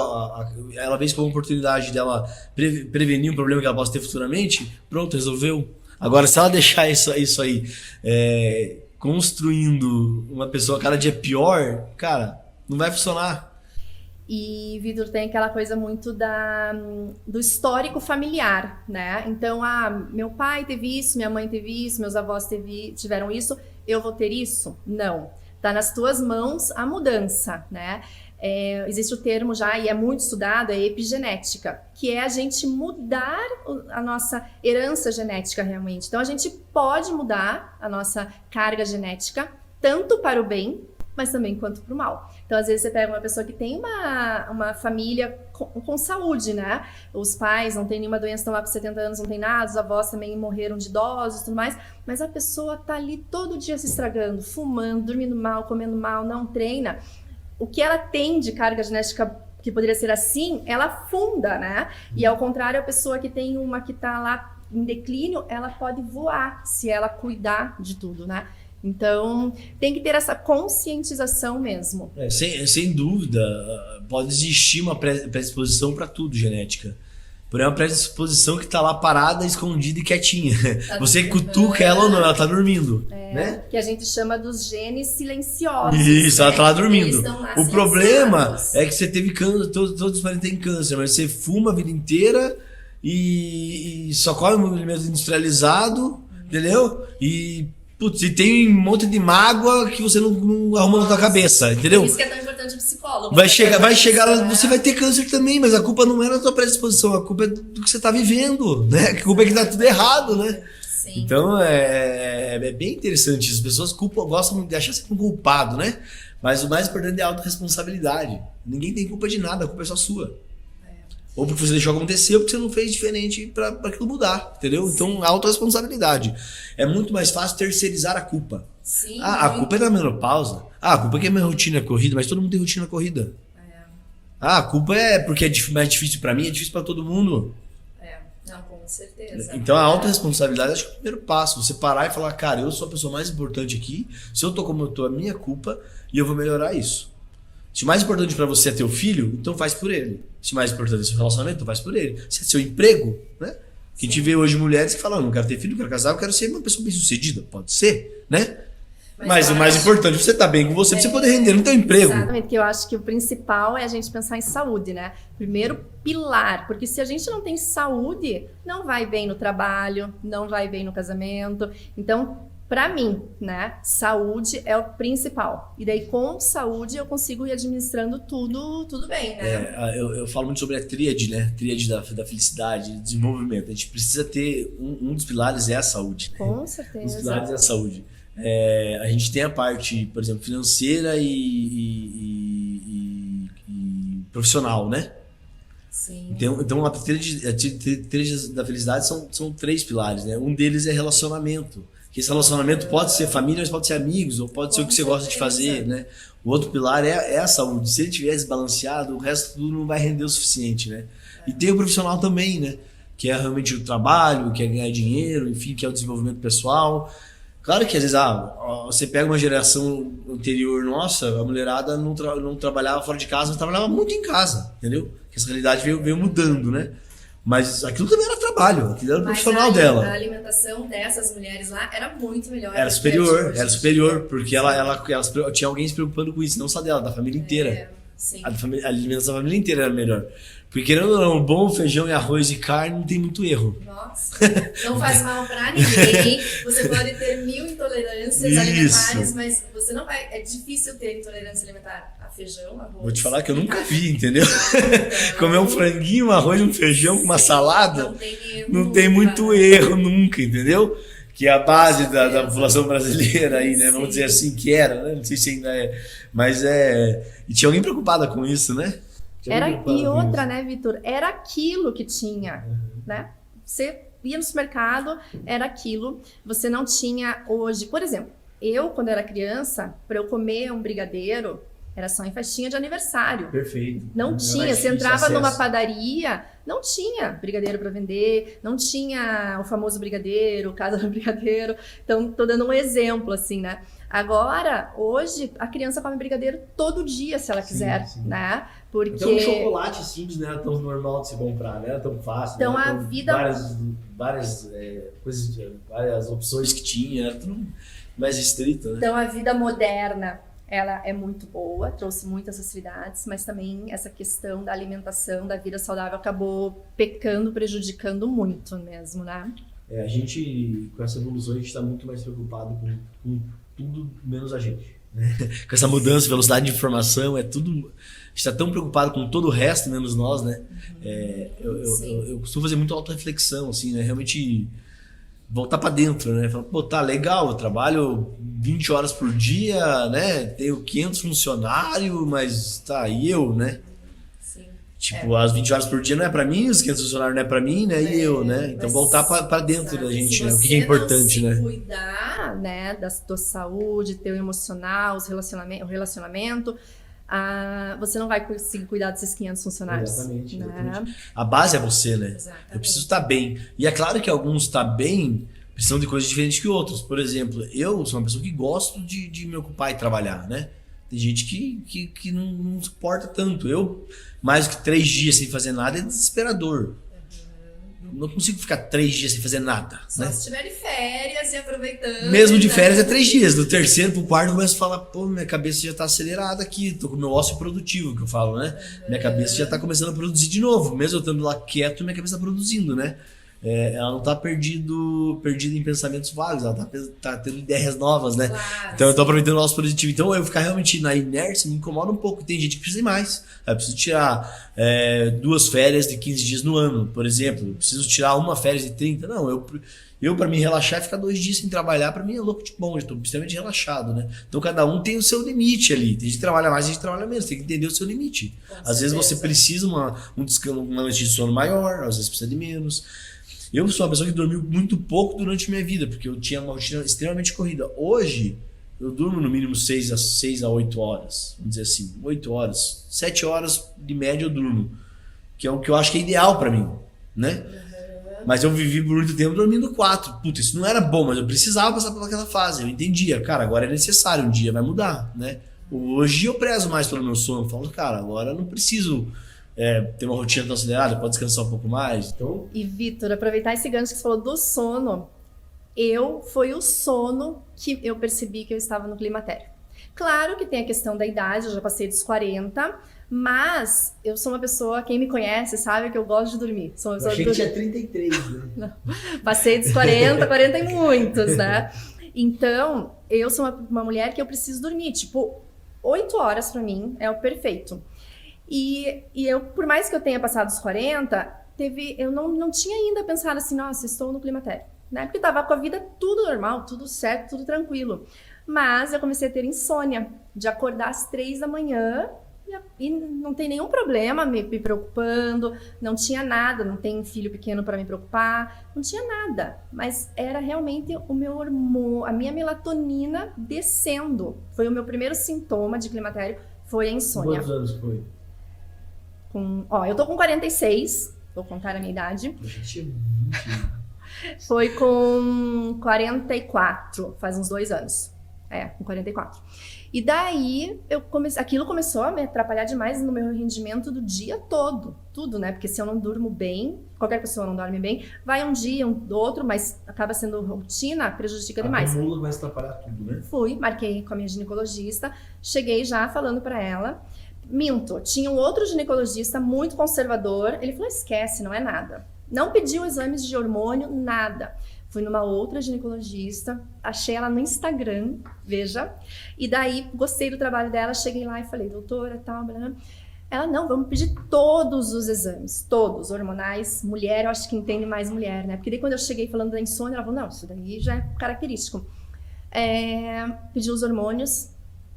ela vê isso como uma oportunidade dela prevenir um problema que ela possa ter futuramente, pronto, resolveu. Agora, se ela deixar isso aí construindo uma pessoa cada dia pior, cara, não vai funcionar. E, Vitor, tem aquela coisa muito do histórico familiar, né? Então, meu pai teve isso, minha mãe teve isso, meus avós tiveram isso, eu vou ter isso? Não. Tá nas tuas mãos a mudança, né? existe o termo já, e é muito estudado, é epigenética, que é a gente mudar a nossa herança genética realmente. Então, a gente pode mudar a nossa carga genética, tanto para o bem, mas também quanto para o mal. Então, às vezes, você pega uma pessoa que tem uma família com saúde, né? Os pais não têm nenhuma doença, estão lá com 70 anos, não tem nada, os avós também morreram de idosos e tudo mais, mas a pessoa tá ali todo dia se estragando, fumando, dormindo mal, comendo mal, não treina. O que ela tem de carga genética que poderia ser assim, ela funda, né? E ao contrário, a pessoa que tem uma que tá lá em declínio, ela pode voar se ela cuidar de tudo, né? Então, tem que ter essa conscientização mesmo. Sem dúvida, pode existir uma predisposição para tudo genética. Porém, é uma predisposição que tá lá parada, escondida e quietinha. Você cutuca ela ou não, ela tá dormindo. Né? Que a gente chama dos genes silenciosos. Isso, ela tá lá dormindo. O problema silenciosos. é que você teve câncer, todos os parentes têm câncer, mas você fuma a vida inteira e só come um alimento industrializado, entendeu? E tem um monte de mágoa que você não arruma na tua cabeça, entendeu? Por isso que é tão importante o psicólogo. Vai chegar lá, você vai ter câncer também, mas a culpa não é da tua predisposição, a culpa é do que você tá vivendo, né? A culpa é que tá tudo errado, né? Sim. Então é bem interessante. As pessoas gostam de achar sempre um culpado, né? Mas o mais importante é a autorresponsabilidade. Ninguém tem culpa de nada, a culpa é só sua. Ou porque você deixou acontecer, ou porque você não fez diferente pra aquilo mudar, entendeu? Então, a autorresponsabilidade. É muito mais fácil terceirizar a culpa. Sim, a culpa é da menopausa. A culpa é que a minha rotina é corrida, mas todo mundo tem rotina corrida. A culpa é porque é mais difícil pra mim, é difícil pra todo mundo. Não, com certeza. Então, a autorresponsabilidade acho que é o primeiro passo. Você parar e falar, cara, eu sou a pessoa mais importante aqui, se eu tô como eu tô, é minha culpa, e eu vou melhorar isso. Se o mais importante pra você é teu filho, então faz por ele. Se o mais importante é seu relacionamento, então faz por ele. Se é seu emprego, né? Que a gente vê hoje mulheres que falam, não quero ter filho, não quero casar, eu quero ser uma pessoa bem-sucedida. Pode ser, né? Mas o mais importante é você estar bem com você, pra você poder render no teu emprego. Exatamente, que eu acho que o principal é a gente pensar em saúde, né? Primeiro pilar, porque se a gente não tem saúde, não vai bem no trabalho, não vai bem no casamento. Então, pra mim, né, saúde é o principal. E daí, com saúde, eu consigo ir administrando tudo bem, né? Eu falo muito sobre a tríade, né? Tríade da felicidade, desenvolvimento. A gente precisa ter um dos pilares é a saúde. Com certeza. Um dos pilares é a saúde. A gente tem a parte, por exemplo, financeira e profissional, né? Sim. Então a tríade da felicidade são 3 pilares, né? Um deles é relacionamento. Que esse relacionamento pode ser família, mas pode ser amigos, ou pode ser o que você gosta de fazer, né? O outro pilar é a saúde. Se ele estiver desbalanceado, o resto tudo não vai render o suficiente, né? E tem o profissional também, né? Que é realmente o trabalho, que é ganhar dinheiro, enfim, que é o desenvolvimento pessoal. Claro que às vezes, você pega uma geração anterior nossa, a mulherada não trabalhava fora de casa, mas trabalhava muito em casa, entendeu? Que essa realidade veio mudando, né? Mas aquilo também era trabalho, aquilo era o profissional dela. A alimentação dessas mulheres lá era muito melhor. Era superior, porque elas tinha alguém se preocupando com isso, não só dela, da família inteira. Sim. A alimentação da família inteira era melhor. Porque querendo ou não, bom feijão e arroz e carne não tem muito erro. Nossa, não faz mal pra ninguém. Você pode ter 1000 intolerâncias alimentares, mas você não vai. É difícil ter intolerância alimentar a feijão, arroz. Vou te falar que eu nunca vi, entendeu? Comer um franguinho, um arroz, um feijão com uma salada, não tem muito erro nunca, entendeu? Que é a base da população brasileira aí, né? Vamos dizer assim, que era, né? Não sei se ainda é. Mas e tinha alguém preocupada com isso, né? E outra, né, Vitor? Era aquilo que tinha, né? Você ia no supermercado, era aquilo. Você não tinha hoje... Por exemplo, eu, quando era criança, para eu comer um brigadeiro, era só em festinha de aniversário. Perfeito. Não tinha. Você entrava numa padaria, não tinha brigadeiro para vender, não tinha o famoso brigadeiro, casa do brigadeiro. Então, tô dando um exemplo, assim, né? Agora, hoje, a criança come brigadeiro todo dia, se ela quiser, sim. Né? Porque... Então, um chocolate simples não era tão normal de se comprar, não era tão fácil. Então, a vida... Várias coisas, várias opções que tinha, era tudo mais restrito, né? Então, a vida moderna, ela é muito boa, trouxe muitas facilidades, mas também essa questão da alimentação, da vida saudável, acabou pecando, prejudicando muito mesmo, né? A gente, com essa evolução, a gente está muito mais preocupado com tudo menos a gente. Com essa mudança, velocidade de informação, é tudo... A gente está tão preocupado com todo o resto, menos nós, né? Eu costumo fazer muito autorreflexão, assim, né? Realmente voltar para dentro, né? Falar, pô, tá legal, eu trabalho 20 horas por dia, né? Tenho 500 funcionários, mas tá, e eu, né? Tipo, as 20 horas por dia não é pra mim, os 500 funcionários não é pra mim, né? E eu, né? Então voltar pra dentro da gente, né? O que é importante, né? Cuidar, né, da tua saúde, teu emocional, o relacionamento, você não vai conseguir cuidar desses 500 funcionários. Exatamente, né? exatamente. A base é você, né? Exatamente. Eu preciso estar bem. E é claro que alguns estar bem precisam de coisas diferentes que outros. Por exemplo, eu sou uma pessoa que gosto de me ocupar e trabalhar, né? Tem gente que não suporta tanto. Eu, mais do que 3 dias sem fazer nada, é desesperador. Não consigo ficar 3 dias sem fazer nada. Só né? se estiver de férias e aproveitando. Mesmo de férias é 3 dias. Do terceiro pro quarto eu começo a falar, pô, minha cabeça já tá acelerada aqui. Tô com o meu ócio produtivo, que eu falo, né? Minha cabeça já tá começando a produzir de novo. Mesmo eu estando lá quieto, minha cabeça tá produzindo, né? Ela não tá perdida em pensamentos vagos, ela tá tendo ideias novas, né? Claro, então eu tô aproveitando o nosso positivo. Então eu ficar realmente na inércia me incomoda um pouco. Tem gente que precisa ir mais. Eu preciso tirar 2 férias de 15 dias no ano, por exemplo. Eu preciso tirar uma férias de 30. Não, eu para me relaxar, ficar 2 dias sem trabalhar, para mim é louco de bom. Eu tô extremamente relaxado, né? Então cada um tem o seu limite ali. Tem gente que trabalha mais, tem gente que trabalha menos. Tem que entender o seu limite. Às vezes você precisa uma noite de sono maior, às vezes precisa de menos. Eu sou uma pessoa que dormiu muito pouco durante a minha vida, porque eu tinha uma rotina extremamente corrida. Hoje, eu durmo no mínimo 6 a 8 horas, vamos dizer assim, 8 horas, 7 horas de média eu durmo, que é o que eu acho que é ideal pra mim, né? Mas eu vivi por muito tempo dormindo 4. Puta, isso não era bom, mas eu precisava passar por aquela fase. Eu entendia, cara, agora é necessário, um dia vai mudar, né? Hoje eu prezo mais pelo meu sono, eu falo, cara, agora eu não preciso... ter uma rotina tão acelerada, pode descansar um pouco mais. Então... E, Vitor, aproveitar esse gancho que você falou do sono, foi o sono que eu percebi que eu estava no climatério. Claro que tem a questão da idade, eu já passei dos 40, mas eu sou uma pessoa, quem me conhece sabe que eu gosto de dormir. Sou uma pessoa eu achei que tinha 33, né? Não. Passei dos 40, 40 e muitos, né? Então, eu sou uma mulher que eu preciso dormir, tipo, 8 horas pra mim é o perfeito. E eu, por mais que eu tenha passado os 40, eu não tinha ainda pensado assim, nossa, estou no climatério. Na época eu tava com a vida tudo normal, tudo certo, tudo tranquilo. Mas eu comecei a ter insônia, de acordar às 3 da manhã e não tem nenhum problema me preocupando, não tinha nada, não tem filho pequeno para me preocupar, não tinha nada. Mas era realmente o meu hormônio, a minha melatonina descendo. Foi o meu primeiro sintoma de climatério, foi a insônia. Quantos anos foi? Eu tô com 46, vou contar a minha idade. A gente Foi com 44, faz uns 2 anos. Com 44. E daí, aquilo começou a me atrapalhar demais no meu rendimento do dia todo. Tudo, né? Porque se eu não durmo bem, qualquer pessoa não dorme bem, vai um dia, outro, mas acaba sendo rotina, prejudica demais. Acumula, vai atrapalhar tudo, né? Marquei com a minha ginecologista, cheguei já falando pra ela. Minto, tinha um outro ginecologista muito conservador, ele falou, esquece, não é nada. Não pediu exames de hormônio, nada. Fui numa outra ginecologista, achei ela no Instagram, veja, e daí gostei do trabalho dela, cheguei lá e falei, doutora, tal, blá, blá. Ela, não, vamos pedir todos os exames, todos, hormonais, mulher, eu acho que entende mais mulher, né? Porque daí quando eu cheguei falando da insônia, ela falou, não, isso daí já é característico. Pedi os hormônios,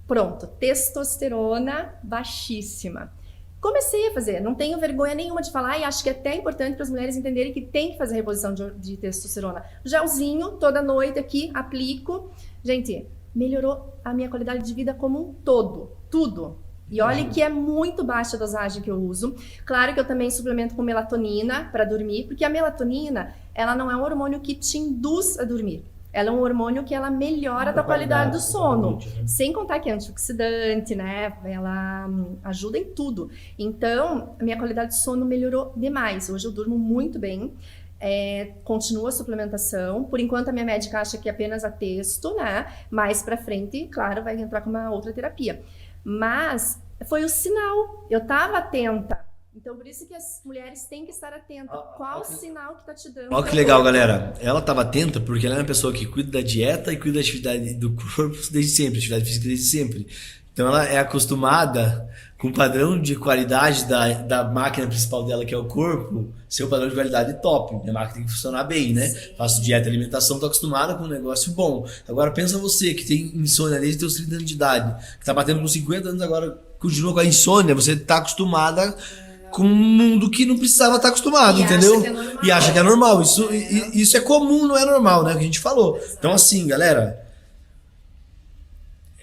pronto, testosterona baixíssima. Comecei a fazer, não tenho vergonha nenhuma de falar e acho que é até importante para as mulheres entenderem que tem que fazer reposição de testosterona. Gelzinho, toda noite aqui, aplico. Gente, melhorou a minha qualidade de vida como um todo, tudo. E olha que é muito baixa a dosagem que eu uso. Claro que eu também suplemento com melatonina para dormir, porque a melatonina, ela não é um hormônio que te induz a dormir. Ela é um hormônio que ela melhora a tua qualidade do sono. Sem contar que é antioxidante, né? Ela ajuda em tudo. Então, a minha qualidade de sono melhorou demais. Hoje eu durmo muito bem. Continua a suplementação. Por enquanto, a minha médica acha que é apenas a testo, né? Mais pra frente, claro, vai entrar com uma outra terapia. Mas foi o sinal. Eu tava atenta Então, por isso que as mulheres têm que estar atentas. Qual sinal que tá te dando? Olha que legal, galera. Ela estava atenta porque ela é uma pessoa que cuida da dieta e cuida da atividade do corpo desde sempre, atividade física desde sempre. Então ela é acostumada com o padrão de qualidade da máquina principal dela, que é o corpo, ser o padrão de qualidade top. Minha máquina tem que funcionar bem, né? Sim. Faço dieta e alimentação, tô acostumada com um negócio bom. Agora pensa você que tem insônia desde os 30 anos de idade, que tá batendo com 50 anos agora, continua com a insônia, você tá acostumada com um mundo que não precisava estar acostumado, E entendeu? acha que é normal. E acha que é normal. Isso é comum, não é normal, né? Que a gente falou. Então, assim, galera,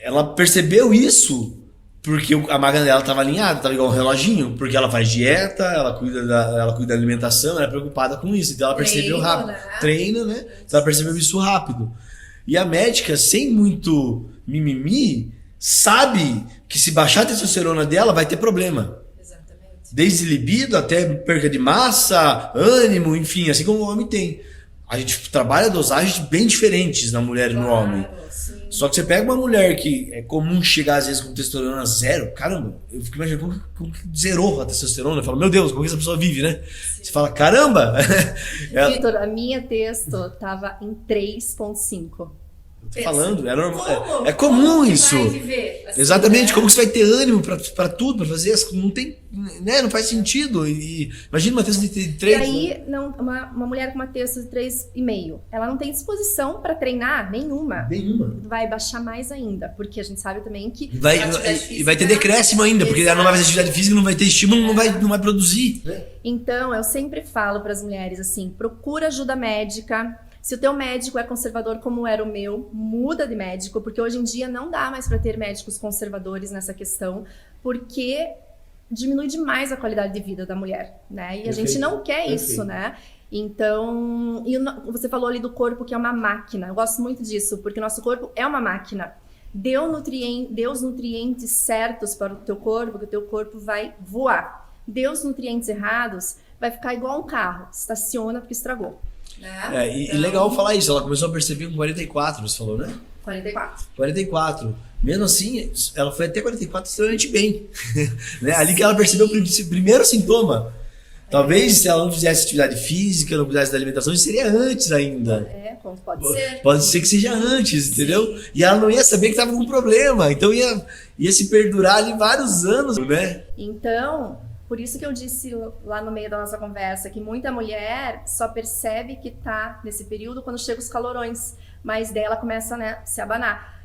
ela percebeu isso porque a máquina dela estava alinhada, estava igual um reloginho, porque ela faz dieta, ela cuida da alimentação, ela é preocupada com isso. Então ela percebeu rápido. Treina, né? Então ela percebeu isso rápido. E a médica, sem muito mimimi, sabe que se baixar a testosterona dela vai ter problema. Desde libido até perca de massa, ânimo, enfim, assim como o homem tem. A gente trabalha dosagens bem diferentes na mulher e no homem. Sim. Só que você pega uma mulher que é comum chegar às vezes com testosterona zero, caramba, eu fico imaginando como que zerou a testosterona. Eu falo, meu Deus, como que essa pessoa vive, né? Sim. Você fala, caramba! Vitor, a minha testo tava em 3,5. Tô falando, é normal. É comum isso. Assim, exatamente, né? como que você vai ter ânimo pra tudo, pra fazer as não tem, né, não faz sentido. E imagina uma texto de 3. E aí, não, uma mulher com uma texto de 3,5, ela não tem disposição pra treinar nenhuma. Vai baixar mais ainda, porque a gente sabe também que e vai ter decréscimo ainda, porque ela não vai fazer atividade física, não vai ter estímulo, não vai produzir. Então, eu sempre falo pras mulheres assim, procura ajuda médica. Se o teu médico é conservador como era o meu, muda de médico, porque hoje em dia não dá mais para ter médicos conservadores nessa questão, porque diminui demais a qualidade de vida da mulher, né? E a gente não quer isso, né? Então, e você falou ali do corpo que é uma máquina. Eu gosto muito disso, porque o nosso corpo é uma máquina. Dê os nutrientes certos para o teu corpo, que o teu corpo vai voar. Dê os nutrientes errados, vai ficar igual um carro, estaciona porque estragou. Né? E legal falar isso, ela começou a perceber com 44, você falou, né? 44. Mesmo assim, ela foi até 44 extremamente bem. Né? Ali que ela percebeu o primeiro sintoma. Talvez se ela não fizesse atividade física, não fizesse da alimentação, isso seria antes ainda. Como pode ser. Pode ser que seja antes, entendeu? E ela não ia saber que estava com um problema. Então ia se perdurar ali vários anos, né? Então, por isso que eu disse lá no meio da nossa conversa que muita mulher só percebe que tá nesse período quando chega os calorões, mas daí ela começa, né, se abanar.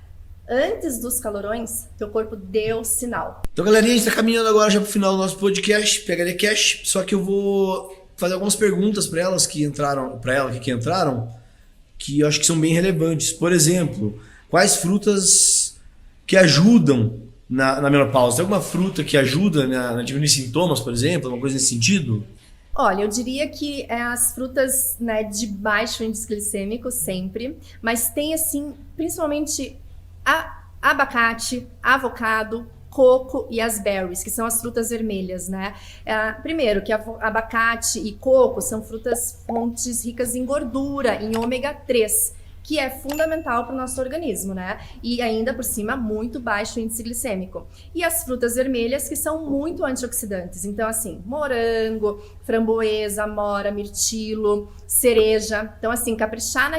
Antes dos calorões, teu corpo deu sinal. Então, galerinha, a gente tá caminhando agora já pro final do nosso podcast, PHD Cash, só que eu vou fazer algumas perguntas para elas que entraram, que eu acho que são bem relevantes. Por exemplo, quais frutas que ajudam na menopausa? Tem alguma fruta que ajuda na diminuir sintomas, por exemplo? Alguma coisa nesse sentido? Olha, eu diria que as frutas, né, de baixo índice glicêmico sempre, mas tem assim, principalmente abacate, avocado, coco e as berries, que são as frutas vermelhas, né? Primeiro, que abacate e coco são fontes ricas em gordura, em ômega 3, que é fundamental para o nosso organismo, né? E ainda por cima, muito baixo índice glicêmico. E as frutas vermelhas, que são muito antioxidantes. Então, assim, morango, framboesa, amora, mirtilo, cereja. Então, assim, caprichar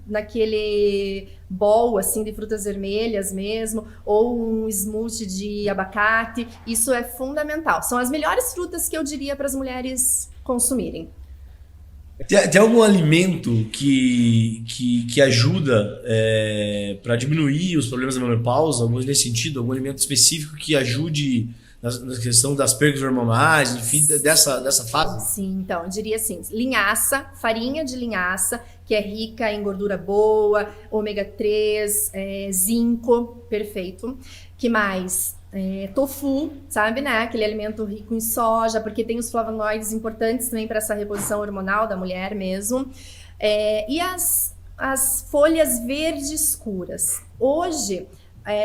naquele bowl, assim, de frutas vermelhas mesmo, ou um smoothie de abacate, isso é fundamental. São as melhores frutas que eu diria para as mulheres consumirem. Tem algum alimento que ajuda para diminuir os problemas da menopausa, algum nesse sentido? Algum alimento específico que ajude na questão das perdas hormonais, enfim, dessa fase? Sim, então, eu diria assim, linhaça, farinha de linhaça, que é rica em gordura boa, ômega 3, zinco, perfeito. Que mais? Tofu, sabe, né? Aquele alimento rico em soja, porque tem os flavonoides importantes também para essa reposição hormonal da mulher mesmo. E as folhas verdes escuras. Hoje,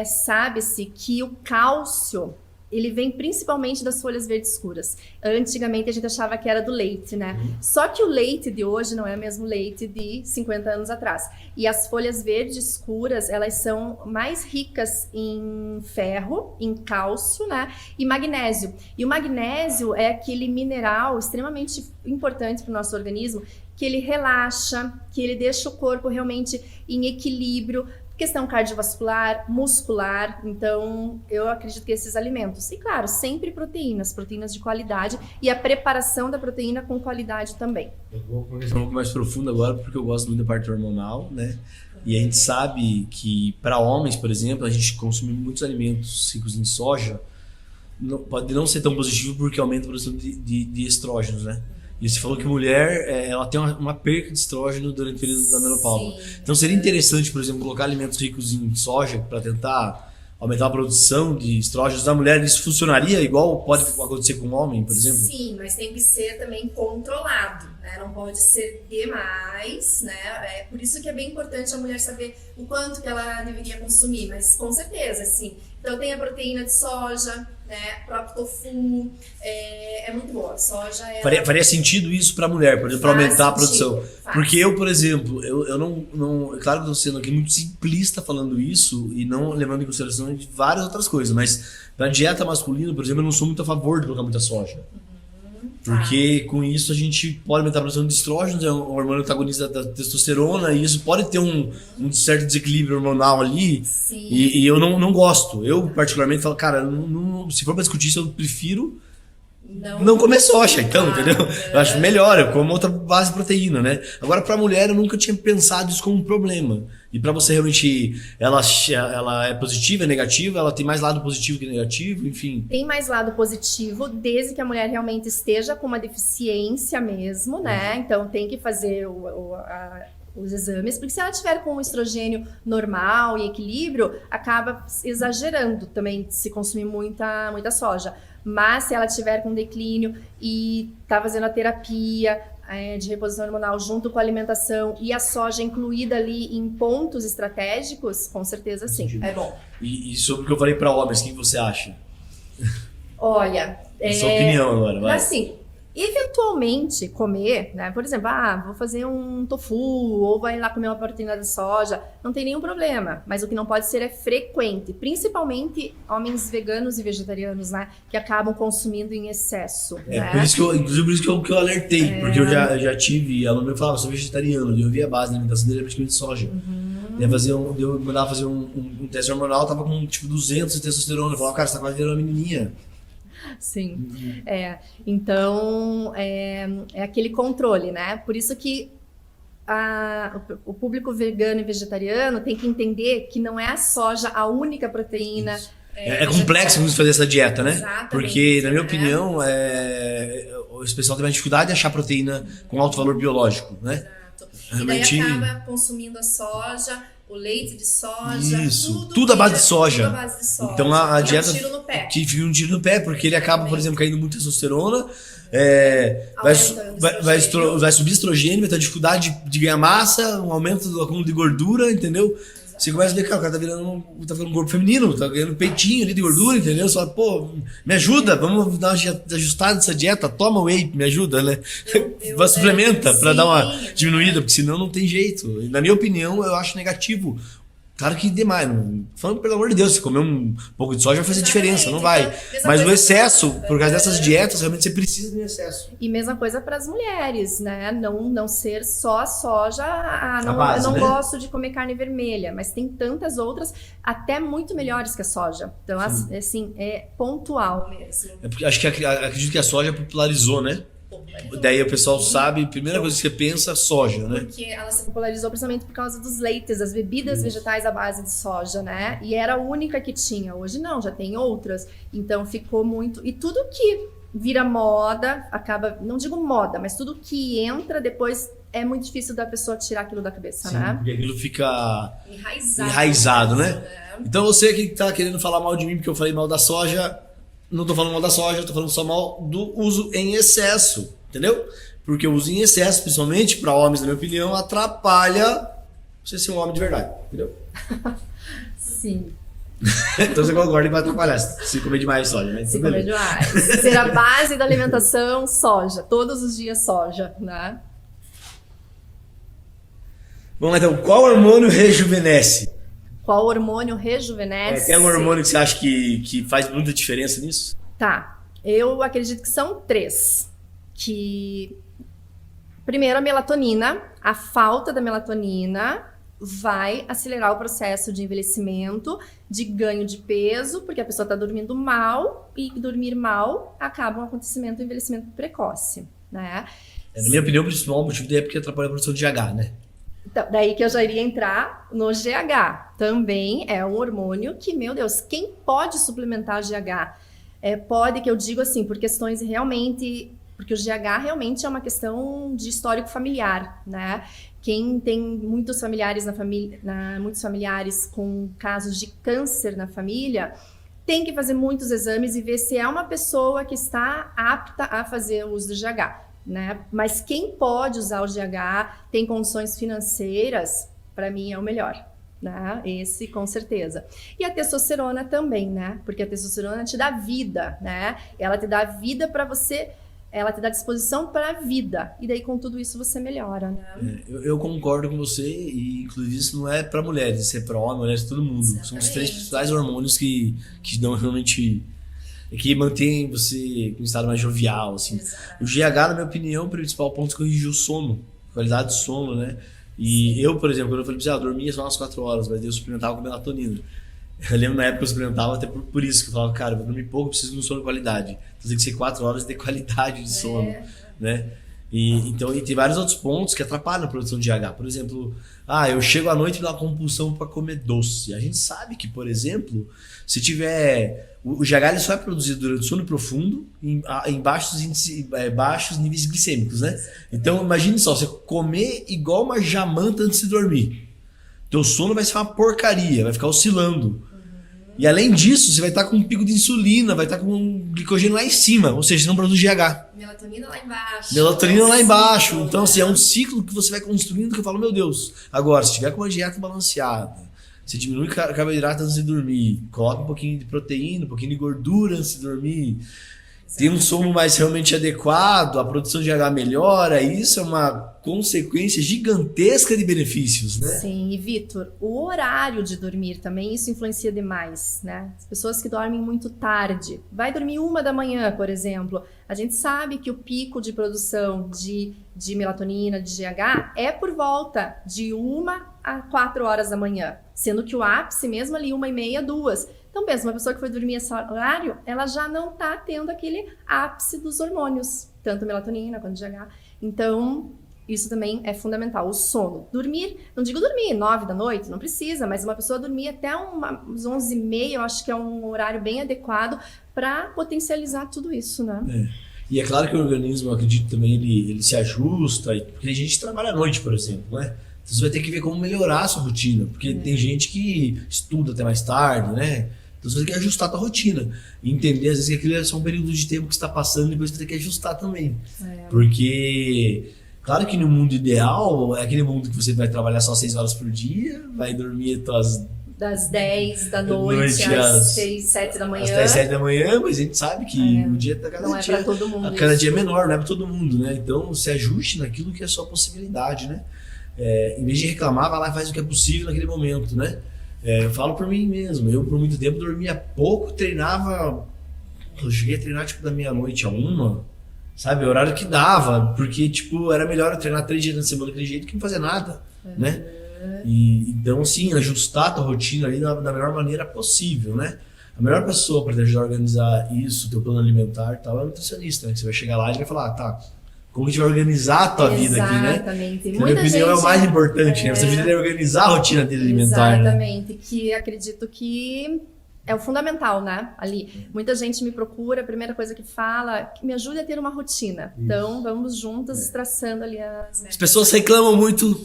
sabe-se que o cálcio ele vem principalmente das folhas verdes escuras. Antigamente a gente achava que era do leite, né? Só que o leite de hoje não é o mesmo leite de 50 anos atrás. E as folhas verdes escuras, elas são mais ricas em ferro, em cálcio, né? E magnésio. E o magnésio é aquele mineral extremamente importante para o nosso organismo, que ele relaxa, que ele deixa o corpo realmente em equilíbrio, questão cardiovascular, muscular. Então, eu acredito que esses alimentos. E claro, sempre proteínas de qualidade e a preparação da proteína com qualidade também. Eu vou conversar um pouco mais profundo agora, porque eu gosto muito da parte hormonal, né? E a gente sabe que para homens, por exemplo, a gente consumir muitos alimentos ricos em soja pode não ser tão positivo porque aumenta a produção de estrógenos, né? E você falou que mulher, ela tem uma perca de estrógeno durante o período da menopausa. Então seria interessante, por exemplo, colocar alimentos ricos em soja para tentar aumentar a produção de estrógenos da mulher. Isso funcionaria igual pode acontecer com o homem, por exemplo? Sim, mas tem que ser também controlado, né? Não pode ser demais, né? Por isso que é bem importante a mulher saber o quanto que ela deveria consumir, mas com certeza, sim. Então tem a proteína de soja, né? O próprio tofu, é muito boa. A soja faria sentido isso para a mulher, por exemplo, para aumentar a produção. Porque eu, por exemplo, eu não. Claro que eu estou sendo aqui muito simplista falando isso e não levando em consideração de várias outras coisas, mas na dieta masculina, por exemplo, eu não sou muito a favor de colocar muita soja. Porque com isso a gente pode aumentar a produção de estrógenos, é um hormônio antagonista da testosterona, e isso pode ter um certo desequilíbrio hormonal ali. E eu não gosto. Eu, particularmente, falo, cara, se for pra discutir isso, eu prefiro não comer soja, então, entendeu? Eu acho melhor, eu como outra base de proteína, né? Agora, pra mulher, eu nunca tinha pensado isso como um problema. E pra você realmente, ela é positiva, é negativa, ela tem mais lado positivo que negativo, enfim. Tem mais lado positivo, desde que a mulher realmente esteja com uma deficiência mesmo, né? Então tem que fazer os exames, porque se ela tiver com um estrogênio normal e equilíbrio, acaba exagerando também se consumir muita soja. Mas se ela tiver com declínio e tá fazendo a terapia de reposição hormonal junto com a alimentação e a soja incluída ali em pontos estratégicos, com certeza sim. Entendi. É bom. E sobre o que eu falei para homens, o que você acha? Olha, sua opinião agora, vai. Assim, eventualmente comer, né? Por exemplo, vou fazer um tofu ou vai lá comer uma proteína de soja, não tem nenhum problema. Mas o que não pode ser é frequente, principalmente homens veganos e vegetarianos, né? Que acabam consumindo em excesso. Né? Por isso que eu alertei, porque eu já tive aluno que falava, sou vegetariano, eu vi a base da alimentação dele, praticamente soja. Eu mandava fazer um teste hormonal, tava com tipo 200 de testosterona, eu falava, cara, você tá quase virando uma menininha. Sim, então é aquele controle, né? Por isso que o público vegano e vegetariano tem que entender que não é a soja a única proteína. É complexo você fazer essa dieta, né? Exatamente, porque, na minha opinião, o pessoal tem mais dificuldade de achar proteína com alto valor biológico, né? Exato. Realmente... E daí acaba consumindo a soja, o leite de soja, isso, tudo à base de soja. Tudo à base de soja. Então a dieta um tiro no pé. Que fica um tiro no pé, porque ele acaba, por exemplo, caindo muito testosterona, vai subir estrogênio, vai ter dificuldade de ganhar massa, um aumento do acúmulo de gordura, entendeu? Você começa a ver que o cara tá ficando um corpo feminino, tá ganhando peitinho ali de gordura, entendeu? Você fala, pô, me ajuda, vamos dar uma ajustada nessa dieta, toma whey, me ajuda, né? Suplementa pra dar uma diminuída, porque senão não tem jeito. E, na minha opinião, eu acho negativo. Claro que demais, falando pelo amor de Deus, se comer um pouco de soja vai fazer diferença, não vai. Mas o excesso, por causa dessas dietas, realmente você precisa de excesso. E mesma coisa para as mulheres, né? Não ser só a soja, base, eu não né? gosto de comer carne vermelha, mas tem tantas outras, até muito melhores que a soja. Então, assim, é pontual mesmo. Acho que acredito que a soja popularizou, né? Daí o pessoal sabe, a primeira coisa que você pensa, soja, né? Porque ela se popularizou principalmente por causa dos leites, das bebidas vegetais à base de soja, né? E era a única que tinha. Hoje não, já tem outras. Então ficou muito... E tudo que vira moda, acaba... Não digo moda, mas tudo que entra depois é muito difícil da pessoa tirar aquilo da cabeça, né? Porque aquilo fica enraizado, né? Então você que tá querendo falar mal de mim porque eu falei mal da soja... Não tô falando mal da soja, tô falando só mal do uso em excesso, entendeu? Porque o uso em excesso, principalmente para homens, na minha opinião, atrapalha você ser um homem de verdade, entendeu? Sim. Então você concorda que vai atrapalhar se comer demais soja, né? Se comer demais. Ser a base da alimentação, soja. Todos os dias soja, né? Vamos lá, então. Qual hormônio rejuvenesce? Qual hormônio rejuvenesce? Tem algum hormônio que você acha que faz muita diferença nisso? Tá. Eu acredito que são 3. Primeiro, a melatonina. A falta da melatonina vai acelerar o processo de envelhecimento, de ganho de peso, porque a pessoa está dormindo mal, e dormir mal acaba um acontecimento do envelhecimento precoce, né? Na minha opinião, o principal motivo é porque atrapalha a produção de GH, né? Então, daí que eu já iria entrar no GH. Também é um hormônio que, meu Deus, quem pode suplementar GH? Pode, que eu digo assim, por questões realmente... Porque o GH realmente é uma questão de histórico familiar, né? Quem tem muitos familiares na família, muitos familiares com casos de câncer na família, tem que fazer muitos exames e ver se é uma pessoa que está apta a fazer o uso do GH, né? Mas quem pode usar o GH, tem condições financeiras, para mim é o melhor, né? Esse com certeza. E a testosterona também, né? Porque a testosterona te dá vida, né? Ela te dá vida para você... Ela te dá disposição para a vida. E daí, com tudo isso, você melhora, né? Eu concordo com você, e inclusive isso não é para mulheres, isso é para homens, mulheres, todo mundo. Exatamente. São os 3 principais hormônios que dão realmente... que mantém você em um estado mais jovial, assim. Exato. O GH, na minha opinião, o principal ponto é corrigir o sono, qualidade do sono, né? E sim. Eu, por exemplo, quando eu falei pra você, eu dormia só umas 4 horas, mas eu suplementava com melatonina. Eu lembro na época que eu suplementava até por isso, que eu falava, cara, eu vou dormir pouco, eu preciso de um sono de qualidade. Então tem que ser 4 horas de qualidade de sono, né? E tem vários outros pontos que atrapalham a produção de GH. Por exemplo, eu chego à noite e dou uma compulsão para comer doce. A gente sabe que, por exemplo, se tiver... O GH ele só é produzido durante o sono profundo em baixos níveis glicêmicos, né? Então imagine só, você comer igual uma jamanta antes de dormir. Teu sono vai ser uma porcaria, vai ficar oscilando. E além disso, você vai estar com um pico de insulina, vai estar com um glicogênio lá em cima, ou seja, você não produz GH. Melatonina lá embaixo. Melatonina lá embaixo. Então, assim, é um ciclo que você vai construindo que eu falo, meu Deus. Agora, se tiver com uma dieta balanceada, você diminui carboidrato antes de dormir, coloca um pouquinho de proteína, um pouquinho de gordura antes de dormir, tem um sono mais realmente adequado, a produção de GH melhora, isso é uma consequência gigantesca de benefícios, né? Sim, e Vitor, o horário de dormir também, isso influencia demais, né? As pessoas que dormem muito tarde, vai dormir 1 da manhã, por exemplo, a gente sabe que o pico de produção de melatonina, de GH, é por volta de 1 a 4 horas da manhã, sendo que o ápice mesmo ali 1h30, 2. Então, pensa, uma pessoa que foi dormir esse horário, ela já não está tendo aquele ápice dos hormônios, tanto melatonina quanto GH. Então, isso também é fundamental. O sono. Dormir, não digo dormir 9 da noite, não precisa, mas uma pessoa dormir até uns 11h30, eu acho que é um horário bem adequado para potencializar tudo isso, né? E é claro que o organismo, eu acredito também, ele se ajusta, porque a gente trabalha à noite, por exemplo, né? Então, você vai ter que ver como melhorar a sua rotina, porque tem gente que estuda até mais tarde, né? Então você tem que ajustar a tua rotina. E entender, às vezes, que aquilo é só um período de tempo que você está passando e depois você tem que ajustar também. Porque, claro que no mundo ideal, é aquele mundo que você vai trabalhar só 6 horas por dia, vai dormir das 10 da noite às 6, 7 da manhã. Às 10, 7 da manhã, mas a gente sabe que o dia tá não dia, é pra todo mundo. Cada dia é menor, não é para todo mundo, né? Então se ajuste naquilo que é sua possibilidade, né? Em vez de reclamar, vai lá e faz o que é possível naquele momento, né? Eu falo por mim mesmo, eu por muito tempo dormia pouco, treinava, eu cheguei a treinar tipo da meia-noite a 1, sabe, o horário que dava, porque tipo, era melhor eu treinar 3 dias na semana daquele jeito que não fazer nada, né? E então assim, ajustar a tua rotina ali da melhor maneira possível, né? A melhor pessoa para te ajudar a organizar isso, teu plano alimentar e tal, é o nutricionista, né? Que você vai chegar lá e vai falar, tá, como a gente vai organizar a tua vida aqui, né? Exatamente. Na minha opinião, é o mais importante, né? Você precisa organizar a rotina dele alimentar. Exatamente, né? Que acredito que é o fundamental, né? Ali. Muita gente me procura, a primeira coisa que fala, que me ajude a ter uma rotina. Isso. Então, vamos juntas traçando ali as pessoas reclamam muito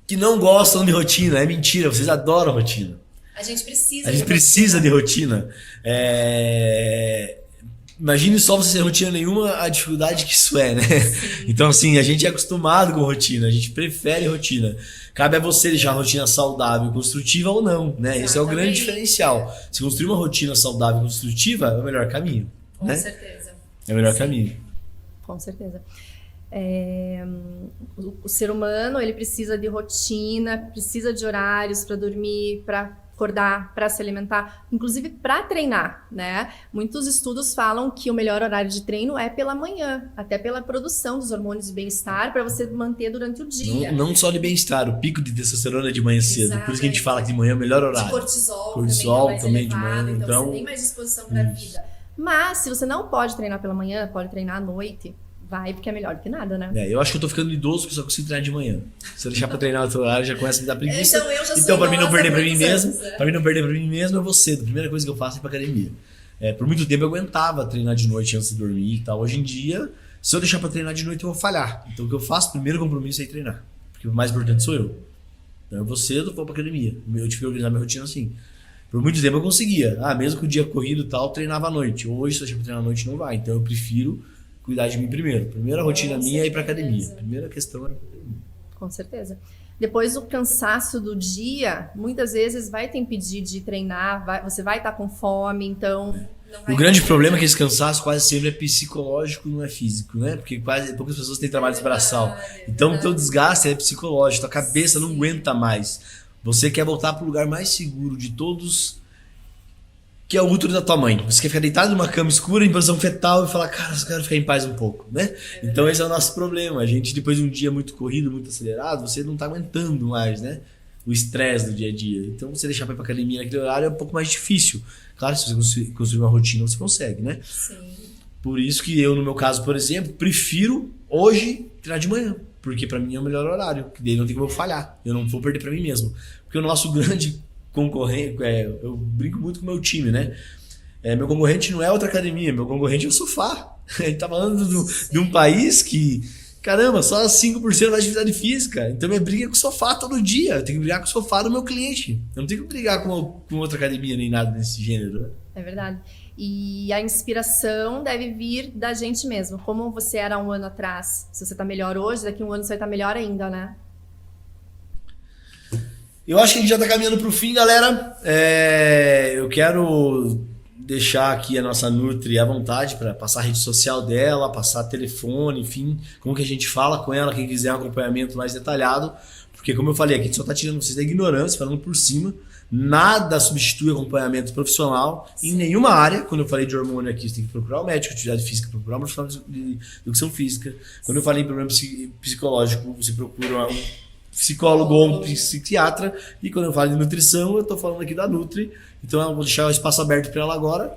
que não gostam de rotina. É mentira, vocês adoram rotina. A gente precisa de rotina. imagine só você sem rotina nenhuma, a dificuldade que isso é, né? Então, assim, a gente é acostumado com rotina, a gente prefere rotina. Cabe a você deixar a rotina saudável, construtiva ou não, né? Esse é o grande diferencial. Se construir uma rotina saudável e construtiva, é o melhor caminho. Com né? certeza. É o melhor caminho. Com certeza. O ser humano, ele precisa de rotina, precisa de horários para dormir, para acordar, para se alimentar, inclusive para treinar, né? Muitos estudos falam que o melhor horário de treino é pela manhã, até pela produção dos hormônios de bem-estar, para você manter durante o dia. Não só de bem-estar, o pico de testosterona é de manhã cedo. Por isso que a gente fala que de manhã é o melhor horário. De cortisol também de elevado, manhã. Então você tem mais disposição para a vida. Mas se você não pode treinar pela manhã, pode treinar à noite. Vai, porque é melhor do que nada, né? Eu acho que eu tô ficando idoso porque só consigo treinar de manhã. Se eu deixar pra treinar no outro horário, já começa a me dar preguiça. Então eu já sou Então, pra mim não perder pra mim mesmo, né? pra mim não perder pra mim mesmo, eu vou cedo. A primeira coisa que eu faço é ir pra academia. Por muito tempo eu aguentava treinar de noite antes de dormir e tal. Hoje em dia, se eu deixar pra treinar de noite, eu vou falhar. Então o que eu faço, primeiro compromisso é ir treinar. Porque o mais importante sou eu. Então eu vou cedo, vou pra academia. Eu tive que organizar minha rotina assim. Por muito tempo eu conseguia. Mesmo que o dia corrido e tal, eu treinava à noite. Hoje, se eu deixar pra treinar à noite, não vai. Então eu prefiro cuidar de mim primeiro. Primeira rotina minha é ir pra academia. Primeira questão é ir pra academia. Com certeza. Depois o cansaço do dia, muitas vezes vai te impedir de treinar, você vai estar com fome, então... O grande problema é que esse cansaço quase sempre é psicológico, não é físico, né? Porque poucas pessoas têm trabalho de braçal. Então o teu desgaste é psicológico, tua cabeça não aguenta mais. Você quer voltar pro lugar mais seguro de todos, que é o útero da tua mãe. Você quer ficar deitado numa cama escura, em posição fetal, e falar, cara, eu quero ficar em paz um pouco, né? Então esse é o nosso problema. A gente, depois de um dia muito corrido, muito acelerado, você não tá aguentando mais, né? O estresse do dia a dia. Então você deixar pra ir pra academia naquele horário é um pouco mais difícil. Claro, se você construir uma rotina, você consegue, né? Sim. Por isso que eu, no meu caso, por exemplo, prefiro hoje treinar de manhã. Porque pra mim é o melhor horário. Que daí não tem como eu falhar. Eu não vou perder pra mim mesmo. Porque o nosso grande concorrente, eu brinco muito com o meu time, né? Meu concorrente não é outra academia, meu concorrente é o sofá. A gente tá falando de um país que, caramba, só 5% da atividade física. Então minha briga é com o sofá todo dia. Eu tenho que brigar com o sofá do meu cliente. Eu não tenho que brigar com outra academia nem nada desse gênero, né? É verdade. E a inspiração deve vir da gente mesmo. Como você era um ano atrás. Se você tá melhor hoje, daqui a um ano você vai estar melhor ainda, né? Eu acho que a gente já tá caminhando pro fim, galera. Eu quero deixar aqui a nossa Nutri à vontade para passar a rede social dela, passar telefone, enfim, como que a gente fala com ela, quem quiser um acompanhamento mais detalhado. Porque, como eu falei, aqui a gente só tá tirando vocês da ignorância, falando por cima. Nada substitui acompanhamento profissional em nenhuma área. Quando eu falei de hormônio aqui, você tem que procurar um médico de atividade física, procurar um profissional de educação física. Quando eu falei em problema psicológico, você procura um psicólogo ou um psiquiatra. E quando eu falo de nutrição, eu tô falando aqui da Nutri. Então eu vou deixar o espaço aberto para ela agora.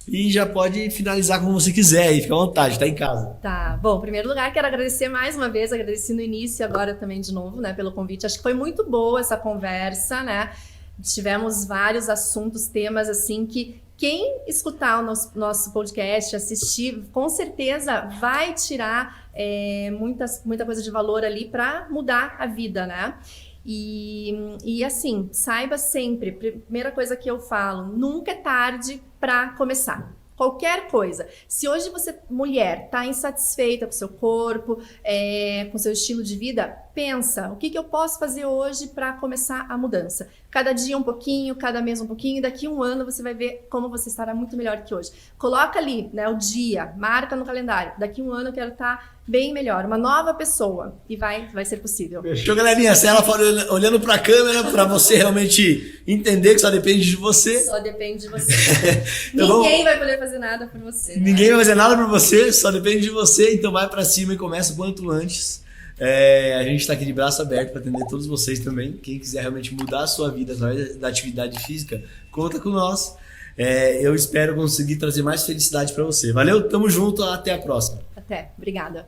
E já pode finalizar como você quiser aí, fica à vontade, tá em casa. Tá, bom, em primeiro lugar quero agradecer mais uma vez, agradeci no início e agora também de novo, né, pelo convite. Acho que foi muito boa essa conversa, né? Tivemos vários assuntos, temas assim que quem escutar o nosso podcast, assistir, com certeza vai tirar muita coisa de valor ali para mudar a vida, né? E assim, saiba sempre, primeira coisa que eu falo, nunca é tarde para começar. Qualquer coisa. Se hoje você, mulher, está insatisfeita com seu corpo, com seu estilo de vida, pensa, o que eu posso fazer hoje para começar a mudança? Cada dia um pouquinho, cada mês um pouquinho, daqui a um ano você vai ver como você estará muito melhor que hoje. Coloca ali, né, o dia, marca no calendário. Daqui a um ano eu quero estar bem melhor, uma nova pessoa. E vai ser possível. Fechou, galerinha? Se ela for olhando para a câmera, para você realmente entender que só depende de você. Só depende de você. Ninguém vai poder fazer nada por você. Né? Ninguém vai fazer nada por você, só depende de você. Então vai para cima e começa o quanto antes. A gente está aqui de braço aberto para atender todos vocês também. Quem quiser realmente mudar a sua vida através da atividade física, conta com nós. Eu espero conseguir trazer mais felicidade para você. Valeu? Tamo junto, até a próxima. Até, obrigada.